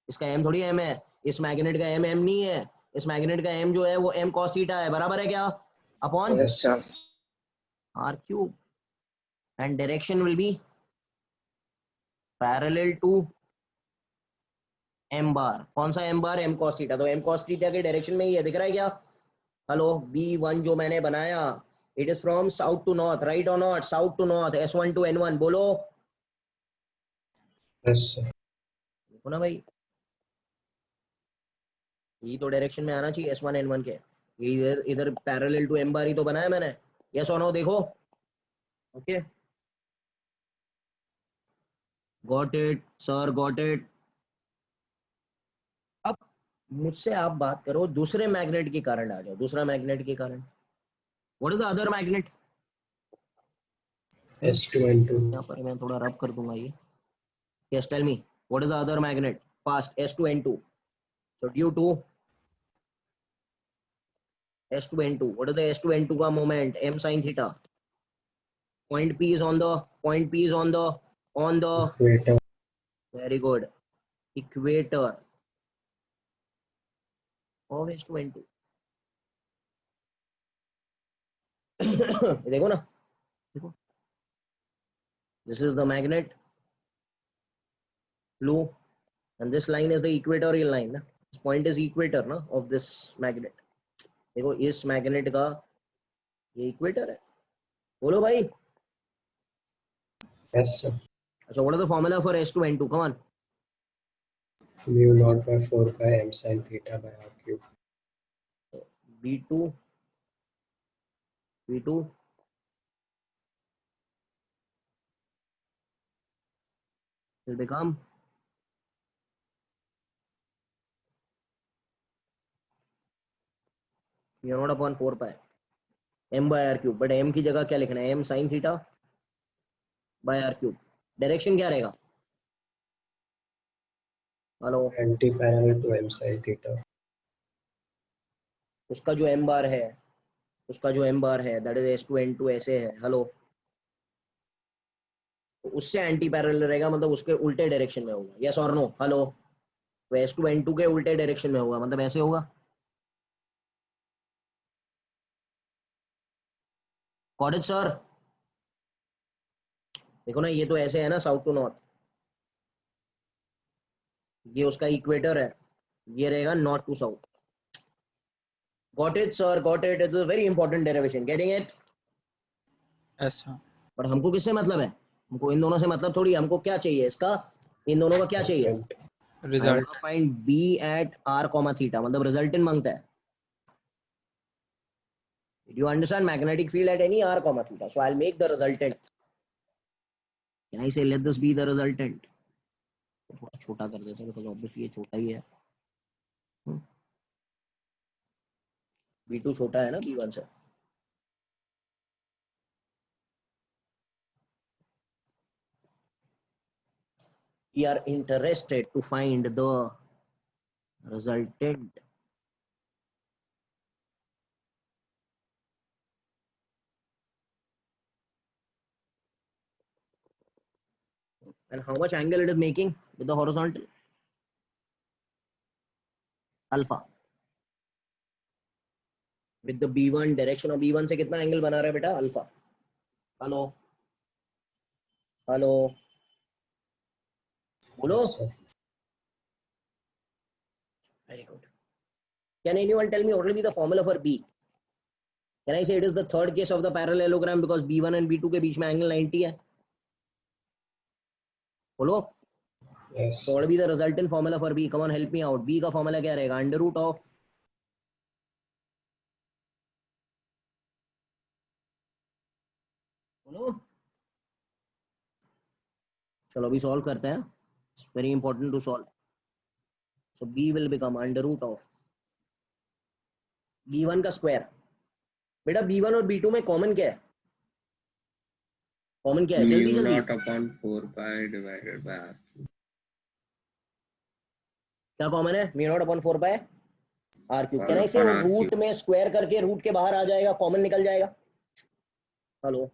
इसका m थोड़ी m है. इस magnet का m नहीं है. इस magnet का m जो है वो m cos theta है. बराबर है क्या? Upon Yes, sir. r cube. And direction will be parallel to m bar. कौन सा m bar? m cos theta. तो m cos theta के डायरेक्शन में ही है. दिख रहा है क्या? हेलो, B1 जो मैंने बनाया, it is from south to north, right और not? South to north, S1 to N1. बोलो. Yes, sir. देखो ना भाई, ये तो डायरेक्शन में आना चाहिए S1 N1 के. ये इधर इधर पैरेलल टू m बार ही तो बनाया मैंने. यस और नो? देखो. Okay, got it sir, got it. अब मुझसे आप बात करो दूसरे मैग्नेट के कारण. आ जाओ दूसरा मैग्नेट के कारण. What is the other magnet? S2N2. यहाँ पर मैं थोड़ा रब कर दूंगा ये. Yes, tell me, what is the other magnet? First. S2N2. So due to S2N2, what is the S2N2 का moment? M sin theta. Point P is on the Equator. very good, equator of S2N2. ये देखो ना, देखो, this is the magnet blue and this line is the equatorial line ना. This point is equator ना of this magnet. देखो, इस magnet का ये इक्वेटर है. बोलो भाई. Yes, sir. अच्छा, what is the formula for S2N2? Come on. Mu naught by 4 pi m sin theta by r cube. B2 will become mu naught upon 4 pi m by r cube. But m की जगह क्या लिखना है? m sin theta by r cube. Direction क्या रहेगा? Hello, Anti-parallel to m sin theta. उसका जो m बार है दैट इज S2N2 ऐसे है. हेलो, तो उससे एंटी पैरेलल रहेगा, मतलब उसके उल्टे डायरेक्शन में होगा। यस और नो? हेलो, तो S2 N2 के उल्टे डायरेक्शन में होगा, मतलब ऐसे होगा। Got it sir? देखो ना, ये तो ऐसे है ना, साउथ टू नॉर्थ, ये उसका इक्वेटर है, ये रहेगा north to south. Got it sir, got it, it is a very important derivation, getting it? Yes, sir. But हमको किससे मतलब है? हमको इन दोनों से मतलब थोड़ी, हमको क्या चाहिए इसका, इन दोनों का क्या चाहिए? Resultant. I want Result. To find B at R comma theta, मतलब रिजल्टेंट मांगता है। Do you understand magnetic field at any r comma theta? So I'll make the resultant. Can I say let this be the resultant? थोड़ा छोटा कर देते हैं, because obviously ये छोटा ही है। B2 छोटा है ना B1 से। We are interested to find the resultant. And how much angle it is making with the horizontal? Alpha. With the B1 direction of B1 से कितना एंगल बना रहा है बेटा? अल्फा। हेलो हेलो, बोलो। Yes, sir. Very good. Can anyone tell me what will be the formula for B? Can I say it is the third case of the parallelogram because B1 and B2 के बीच में angle 90 है? बोलो। Yes. So what will be the resultant formula for B? Come on, help me out. B का formula क्या रहेगा? Under root of, बोलो। चलो अभी सॉल्व करते हैं, it's very important to solve. So B will become under root of B1 का square. बेटा B1 और B2 में कॉमन क्या है? कॉमन क्या है? जल्दी Mu जल्दी। naught upon 4 pi divided by r. क्या कॉमन है? Mu naught upon 4 pi R cube. Can All I say upon r root cube. में स्क्वायर करके रूट के बाहर आ जाएगा, कॉमन निकल जाएगा। हेलो,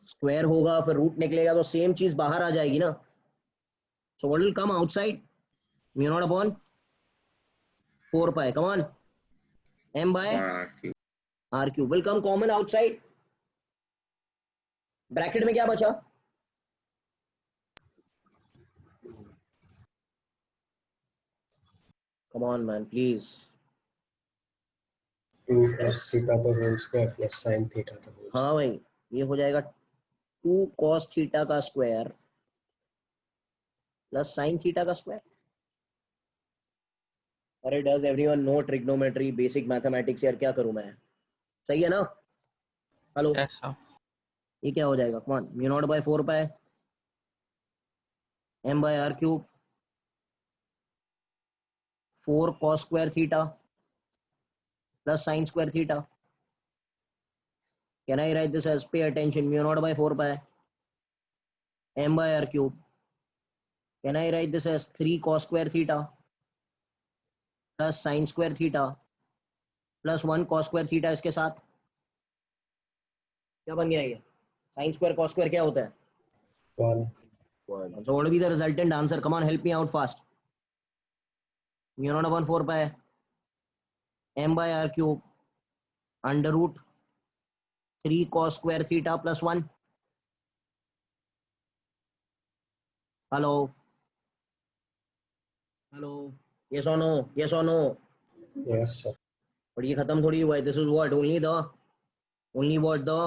स्क्वायर होगा फिर रूट निकलेगा तो सेम चीज बाहर आ जाएगी ना। So what will come outside? Mu naught upon 4 pi, come on, m by Upon r cube. r cube will come common outside. Bracket में क्या बचा? Come on man please. 2 cos theta the whole square plus sin theta the whole हाँ भाई, ये हो जाएगा 2 cos theta का square plus sine theta का स्क्वायर। अरे does everyone know trigonometry, basic mathematics यार, क्या करूं मैं? सही है ना? Hello, Yes, sir. ये क्या हो जाएगा? कौन? Mu naught by 4 pi m by R cube 4 cos square theta plus sine square theta. Can I write this as, pay attention, mu naught by 4 pi m by R cube. Can I write this as 3 cos square theta plus sine square theta plus 1 cos square theta. इसके साथ क्या बन गया ये? Sine square cos square क्या होता है? 1. So what will be the resultant answer? Come on, help me out fast. Mu naught upon 4 pi m by r cube under root 3 cos square theta plus 1. Hello, hello, yes or no? Yes or no? Yes, sir. But ये खत्म थोड़ी हुआ है. This is what? Only what the?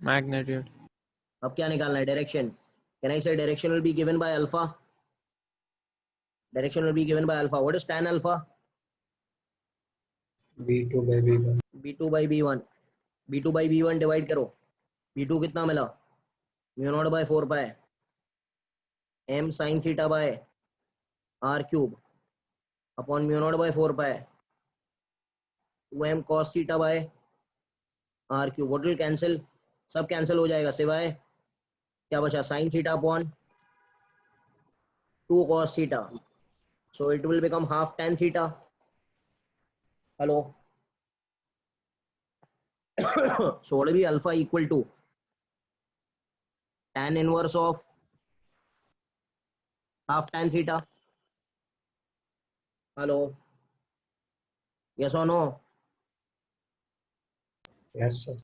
Magnitude. अब क्या निकालना है? Direction. Can I say direction will be given by alpha? Direction will be given by alpha. What is tan alpha? B2 by B1. B2 by B1. B2 by B1 divide करो. B2 कितना मिला? Mu naught by 4 pi m sin theta by r cube upon mu naught by 4 pi 2m cos theta by r cube. What will cancel? सब cancel हो जाएगा सिवाय क्या बचा? sin theta upon 2 cos theta. So it will become half tan theta. Hello. So what will be alpha equal to? tan inverse of half tan theta? Hello, yes or no? Yes, sir.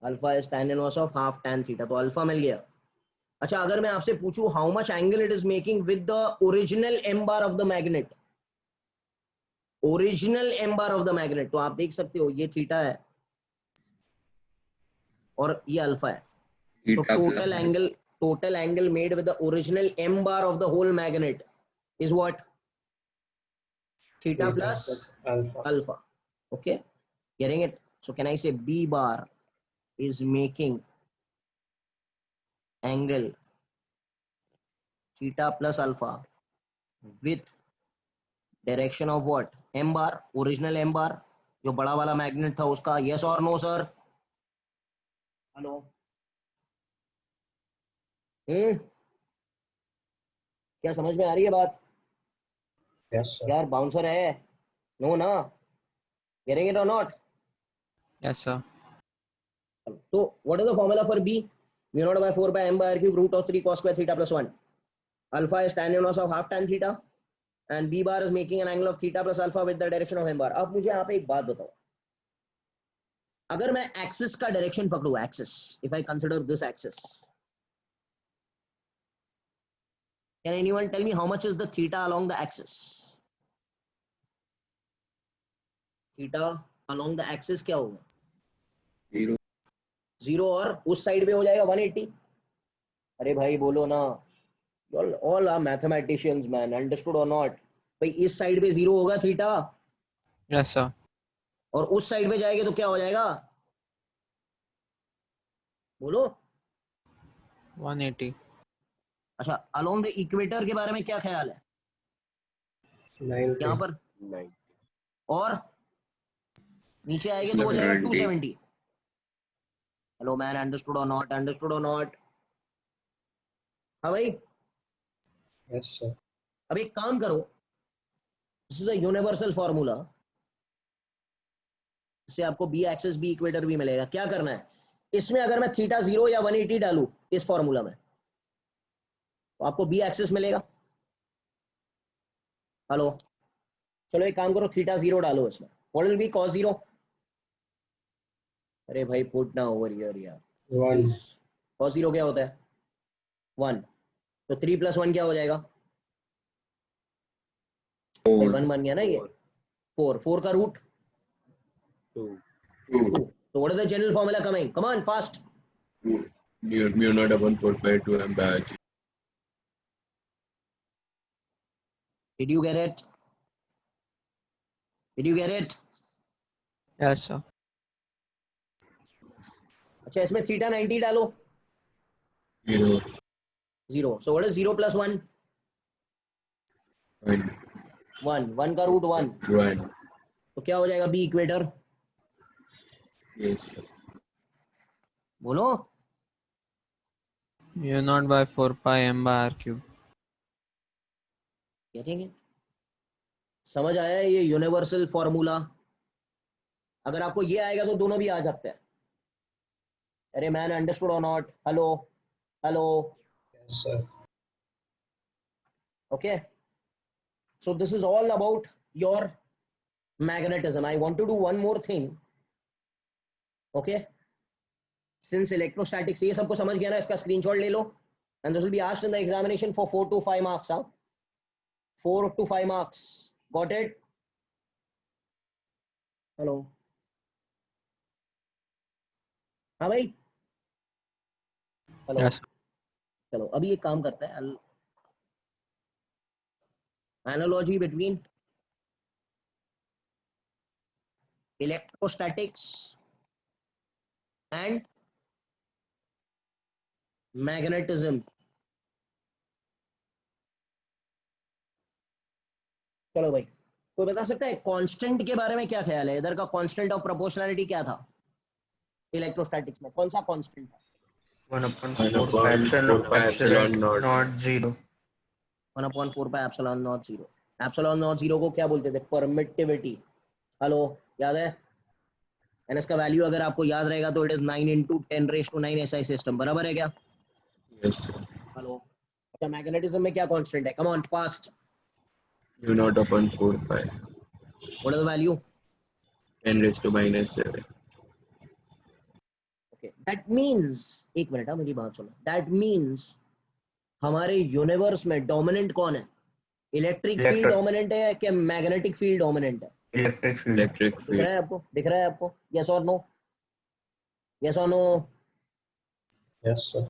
Alpha is tan inverse of half tan theta, तो alpha मिल गया. अच्छा, अगर मैं आपसे पूछूं how much angle it is making with the original M bar of the magnet, original M bar of the magnet, तो आप देख सकते हो ये थीटा है और ये अल्फा है. So Theta plus total angle made with the original m bar of the whole magnet is what? Theta Theta plus plus alpha. alpha. Okay, getting it? So can I say B bar is making angle theta plus alpha with direction of what? M bar, original M bar, जो बड़ा वाला magnet था उसका. Yes or no, sir? Hello. क्या समझ में आ रही है बात? Yes, sir. यार बाउंसर है? नो ना? Getting it or not? Yes, sir. So what is the formula for B? Mu naught by 4 by m by r cube root of 3 cos square theta plus 1. Alpha is tan inverse of half tan theta and B bar is making an angle of theta plus alpha with the direction of m bar. अब मुझे यहाँ पे एक बात बताओ, अगर मैं axis का डायरेक्शन पकड़ू, axis, if I consider this axis, can anyone tell me how much is the theta along the axis? Theta along the axis क्या होगा? 0. 0 और उस साइड पे हो जाएगा 180. अरे भाई बोलो ना. All are mathematicians, man. Understood or not? भाई इस साइड पे 0 होगा थीटा Yes, sir. और उस साइड पे जाएंगे तो क्या हो जाएगा? बोलो. 180. अच्छा, अलोंग द इक्वेटर के बारे में क्या ख्याल है? 90. यहाँ पर और नीचे आएंगे तो हो जाएगा 270. हेलो मैन, अंडरस्टूड और नॉट? अंडरस्टूड और नॉट? हाँ भाई. Yes, sir. अब एक काम करो, this is a universal formula, इससे आपको बी एक्सिस बी इक्वेटर भी मिलेगा. क्या करना है इसमें, अगर मैं थीटा 0 या 180 डालू इस फॉर्मूला में तो आपको बी एक्सिस मिलेगा. हेलो, चलो एक काम करो, थीटा 0 डालो इसमें, व्हाट विल बी cos 0? अरे भाई पुट ना ओवर हियर यार. 1. cos 0 क्या होता है? 1. तो 3 + 1 क्या हो जाएगा? 4. 1 बन गया ना ये. 4. 4 का root 2. 2. So what is the general formula coming? Come on, fast. Mu naught upon 4 pi 2 m by r cube. Did you get it? Did you get it? Yes, sir. अच्छा, इसमें थीटा 90 डालो. 0. 0. So what is 0 + 1? 1. 1. 1 का root 1. 1. तो क्या हो जाएगा B equator? Yes, sir. बोलो. Mu naught by 4 pi m by r cube. Getting it? समझ आया ये यूनिवर्सल फॉर्मूला? अगर आपको ये आएगा तो दोनों भी आ सकते हैं. अरे मैन, अंडरस्टूड और not? Hello hello. Yes, sir. Okay, so this is all about your magnetism. I want to do one more thing. Okay, since electrostatics ये सबको समझ गया ना, इसका स्क्रीनशॉट ले लो and this will be asked in the examination for 4 to 5 marks. 4 to 5 marks. Got it? Hello. हाँ भाई. Hello. Yes. चलो अभी एक काम करते हैं, analogy between electrostatics and magnetism. चलो भाई, कोई बता सकता है कांस्टेंट के बारे में क्या ख्याल है? इधर का कांस्टेंट ऑफ प्रोपोर्शनैलिटी क्या था इलेक्ट्रोस्टैटिक्स में? कौन सा कांस्टेंट था? 1/4 pi epsilon naught 0. 1/4 pi epsilon not 0. Epsilon not 0 को क्या बोलते थे? परमिटिविटी. हेलो, याद है? एनएस का वैल्यू अगर आपको याद रहेगा तो it is 9 into 10⁻⁹ SI system, बराबर है क्या? Yes, sir. हेलो, अच्छा मैग्नेटिज्म में क्या कांस्टेंट है? Come on fast, Mu naught upon 4 pi. What is the value? 10⁻⁷. Okay, that means, एक मिनट, मेरी बात सुनो, दैट मींस हमारे यूनिवर्स में डोमिनेंट कौन है? इलेक्ट्रिक फील्ड डोमिनेंट है कि मैग्नेटिक फील्ड डोमिनेंट है? Electric field. Electric दिख field. रहा है आपको? दिख रहा है आपको? यस और नो? यस और no? Yes, sir.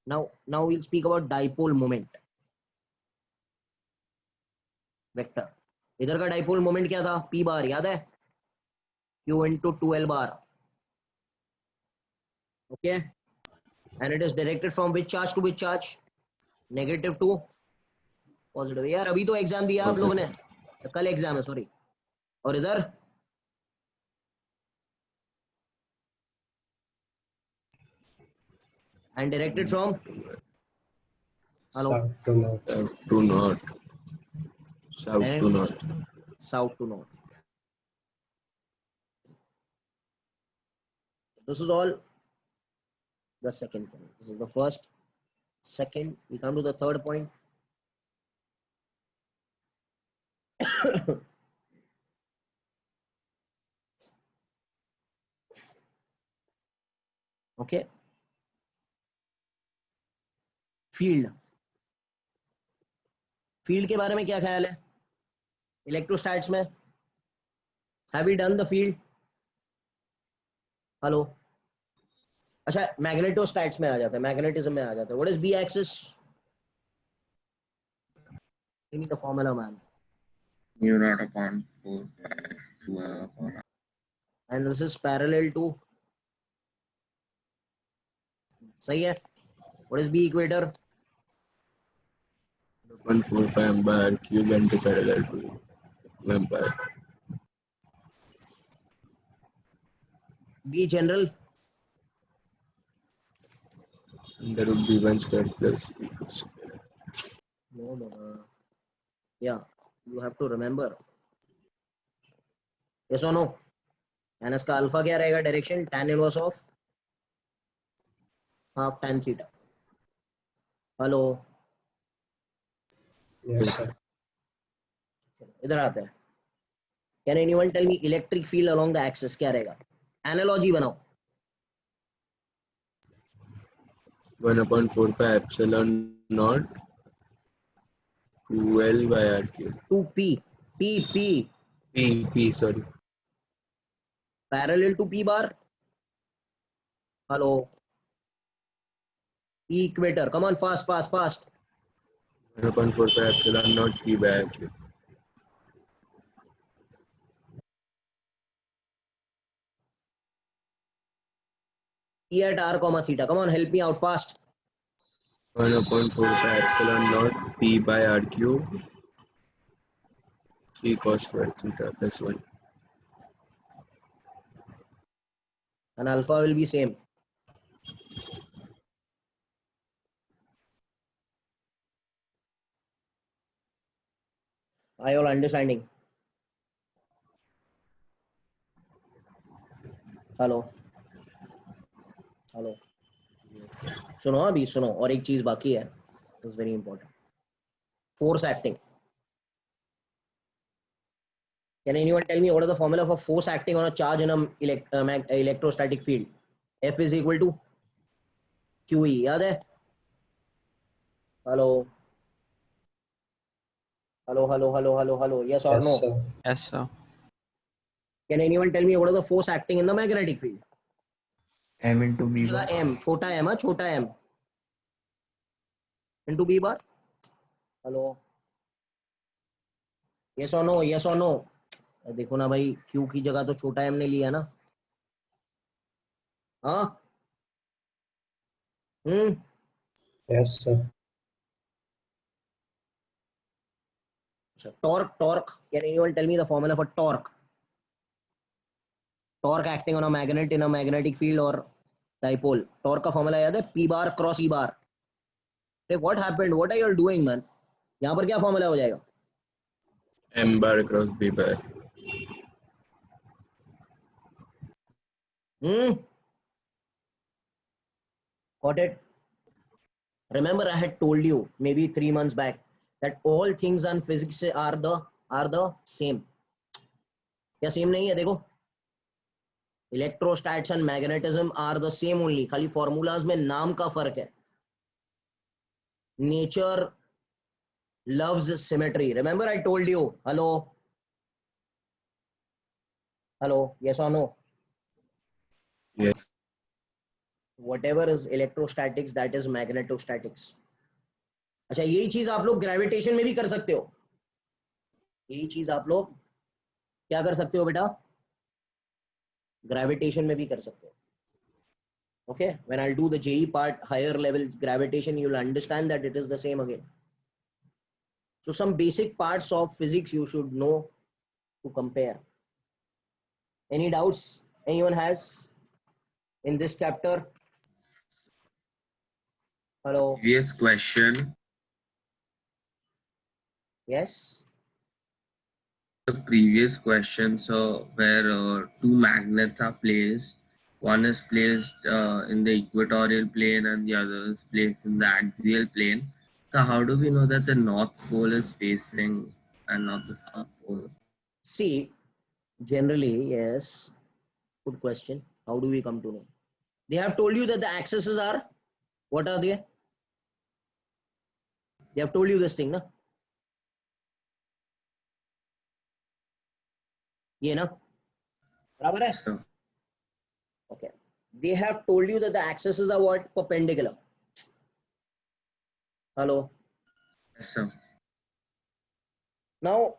Now we'll speak about dipole moment vector. इधर का डाइपोल मोमेंट क्या था? p बार, याद है? q into 2l bar. Okay, and it is directed from which charge to which charge? Negative to positive. यार अभी तो exam दिया आप लोगों ने, कल एग्जाम है, सॉरी. और इधर and directed from, hello, South to north. South to north. South to and north. south to north. This is all the second point. This is the first. Second, we come to the third point. Okay, field. Field के बारे में क्या ख्याल है electrostatics में? Have we done the field? Hello, अच्छा magnetostatics में आ जाता है, मैग्नेटिज्म में आ जाता है. What is B axis? Give me the formula man. Mu naught upon 4 pi 2 upon and this is parallel to, सही है. What is B equator? Upon 4 pi m by r cube anti-parallel to m by. B general? Under root b1 square plus b2 square. No. Yeah, you have to remember. Yes or no? N S का alpha क्या रहेगा? Direction tan inverse of half tan theta. Hello, Yes, sir. इधर आते हैं. Can anyone tell me electric field along the axis क्या रहेगा? Analogy बनाओ. 1 upon 4 pi epsilon naught 2l by r cube. 2p, p P, sorry. Parallel to p bar. Hello, equator. Come on fast. 1 upon 4 pi epsilon naught p by r cube. e at r comma theta. Come on, help me out fast. 1 upon 4 pi epsilon naught p by r cube 3 cos square theta plus 1. And alpha will be same. Are you all understanding? Hello, सुनो अभी सुनो, और एक चीज बाकी है, it's very important. Force acting. Can anyone tell me what is the formula for force acting on a charge in a electrostatic field? F is equal to QE. याद है? Hello. Yes or Yes, no? sir. Yes, sir. Can anyone tell me what is the force acting in the magnetic field? m into b bar. M, छोटा m, छोटा m into b bar. Hello, yes or no? देखो ना भाई, Q की जगह तो छोटा m ने लिया ना. हाँ. Yes, sir. Torque. Can anyone tell me the formula for torque? Torque acting on a magnet in a magnetic field or dipole. Torque का formula याद है? P bar cross E bar. What happened? What are you all doing, man? यहाँ पर क्या formula हो जाएगा? M bar cross B bar. Got it? Remember, I had told you maybe 3 months back that all things on physics are the same. क्या same नहीं है? देखो, electrostatics and magnetism are the same only, खाली formulas में नाम का फर्क है. Nature loves symmetry. Remember I told you. Hello, yes or no? Yes. Whatever is electrostatics, that is magnetostatics. अच्छा, यही चीज आप लोग ग्रेविटेशन में भी कर सकते हो. यही चीज आप लोग क्या कर सकते हो बेटा? ग्रेविटेशन में भी कर सकते हो. Okay, when I'll do the JE part, higher level gravitation, you'll understand that it is the same again. So some basic parts of physics you should know to compare. Any doubts anyone has in this chapter? Hello? Previous question. Yes? The previous question, so where two magnets are placed, one is placed in the equatorial plane and the other is placed in the axial plane. So how do we know that the north pole is facing and not the south pole? See, generally, yes. Good question. How do we come to know? They have told you that the axes are, what are they? They have told you this thing, na? ये ना बराबर है. So, Okay, they have told you that the axes are what? Perpendicular. Hello. yes, sir. Now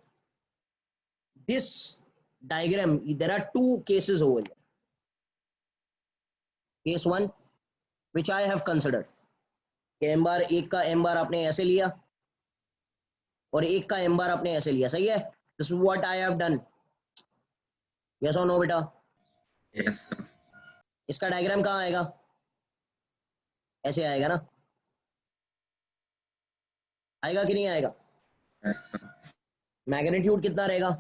this diagram, there are two cases over here. Case one, which I have considered, कि m बार एक का m बार आपने ऐसे लिया और एक का m बार आपने ऐसे लिया. सही है? This is what I have done. Yes or no बेटा? Yes, sir. इसका डायग्राम कहाँ आएगा? ऐसे आएगा ना? आएगा कि नहीं आएगा? Yes, sir. मैग्नीट्यूड कितना रहेगा?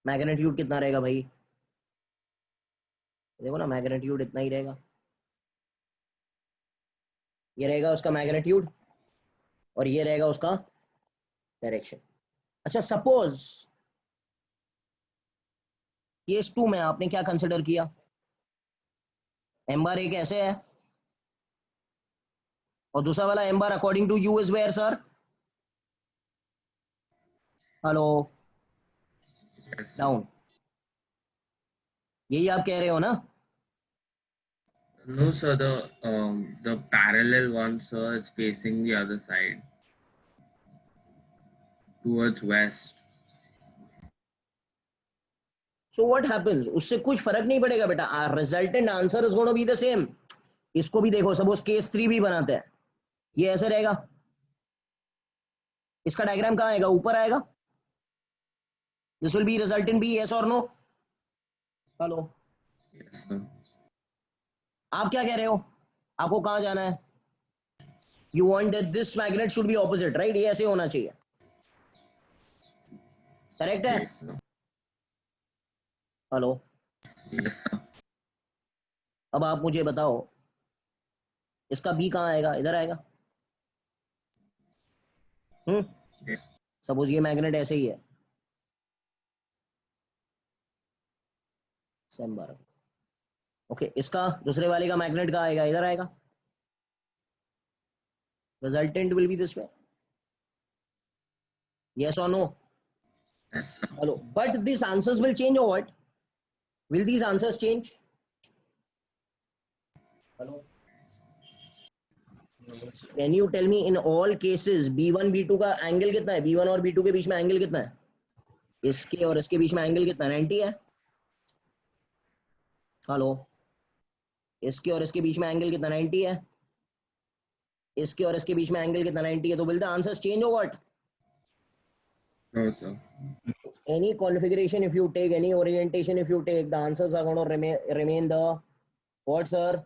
मैग्नीट्यूड कितना रहेगा भाई? देखो ना, मैग्नीट्यूड इतना ही रहेगा. ये रहेगा उसका मैग्नीट्यूड और ये रहेगा उसका डायरेक्शन. अच्छा, सपोज केस 2 में आपने क्या कंसिडर किया? एम बार एक ऐसे है और दूसरा वाला M bar according to you is where sir? Hello, Yes, sir. Down. यही आप कह रहे हो ना? No, sir. The parallel one, sir, is facing the other side towards west. So what happens? उससे कुछ फर्क नहीं पड़ेगा बेटा. Resultant answer is gonna be the same. इसको भी देखो, सपोज केस 3 भी बनाते हैं. ये ऐसे रहेगा. इसका डायग्राम कहाँ आएगा? ऊपर आएगा. This will be resultant B. Yes और नो? Hello, Yes, sir. आप क्या कह रहे हो? आपको कहाँ जाना है? You want that this magnet should be opposite, right? ये ऐसे होना चाहिए. करेक्ट है? Yes, sir. Hello, Yes, sir. अब आप मुझे बताओ, इसका बी कहाँ आएगा? इधर आएगा. Yes. सपोज ये मैग्नेट ऐसे ही है. सेम बार. ओके, इसका दूसरे वाले का मैग्नेट कहाँ आएगा? इधर आएगा. Resultant will be this way. Yes और no? Yes, sir. Hello, but this answers will change और what? Will these answers change? Hello, can you tell me in all cases B1 B2 का angle कितना है? B1 और B2 के बीच में angle कितना है? इसके और इसके बीच में एंगल कितना है? 90 है. हेलो, इसके और इसके बीच में एंगल कितना? 90 है. इसके और इसके बीच में एंगल कितना? 90 है. तो विल द आंसर्स चेंज और what? No, sir. Any configuration if you take, any orientation if you take, the answers are going to remain the what sir?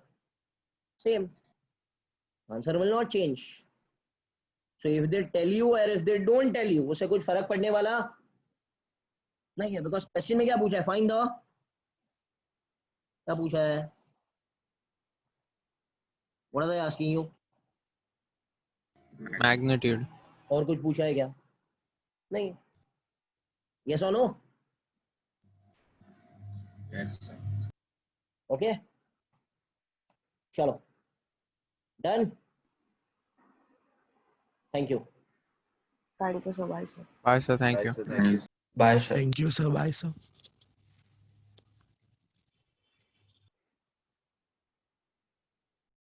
Same. Answer will not change. So if they tell you or if they don't tell you, उससे कुछ फर्क पड़ने वाला नहीं है, because question में क्या पूछा है? Find the क्या पूछा है? What are they asking you? Magnitude. और कुछ पूछा है क्या? नहीं. Yes or no? Yes, sir. Okay. चलो. Done. Thank you. Bye, sir. Thank you. Nice. Bye, sir. Thank you, sir. Bye, sir.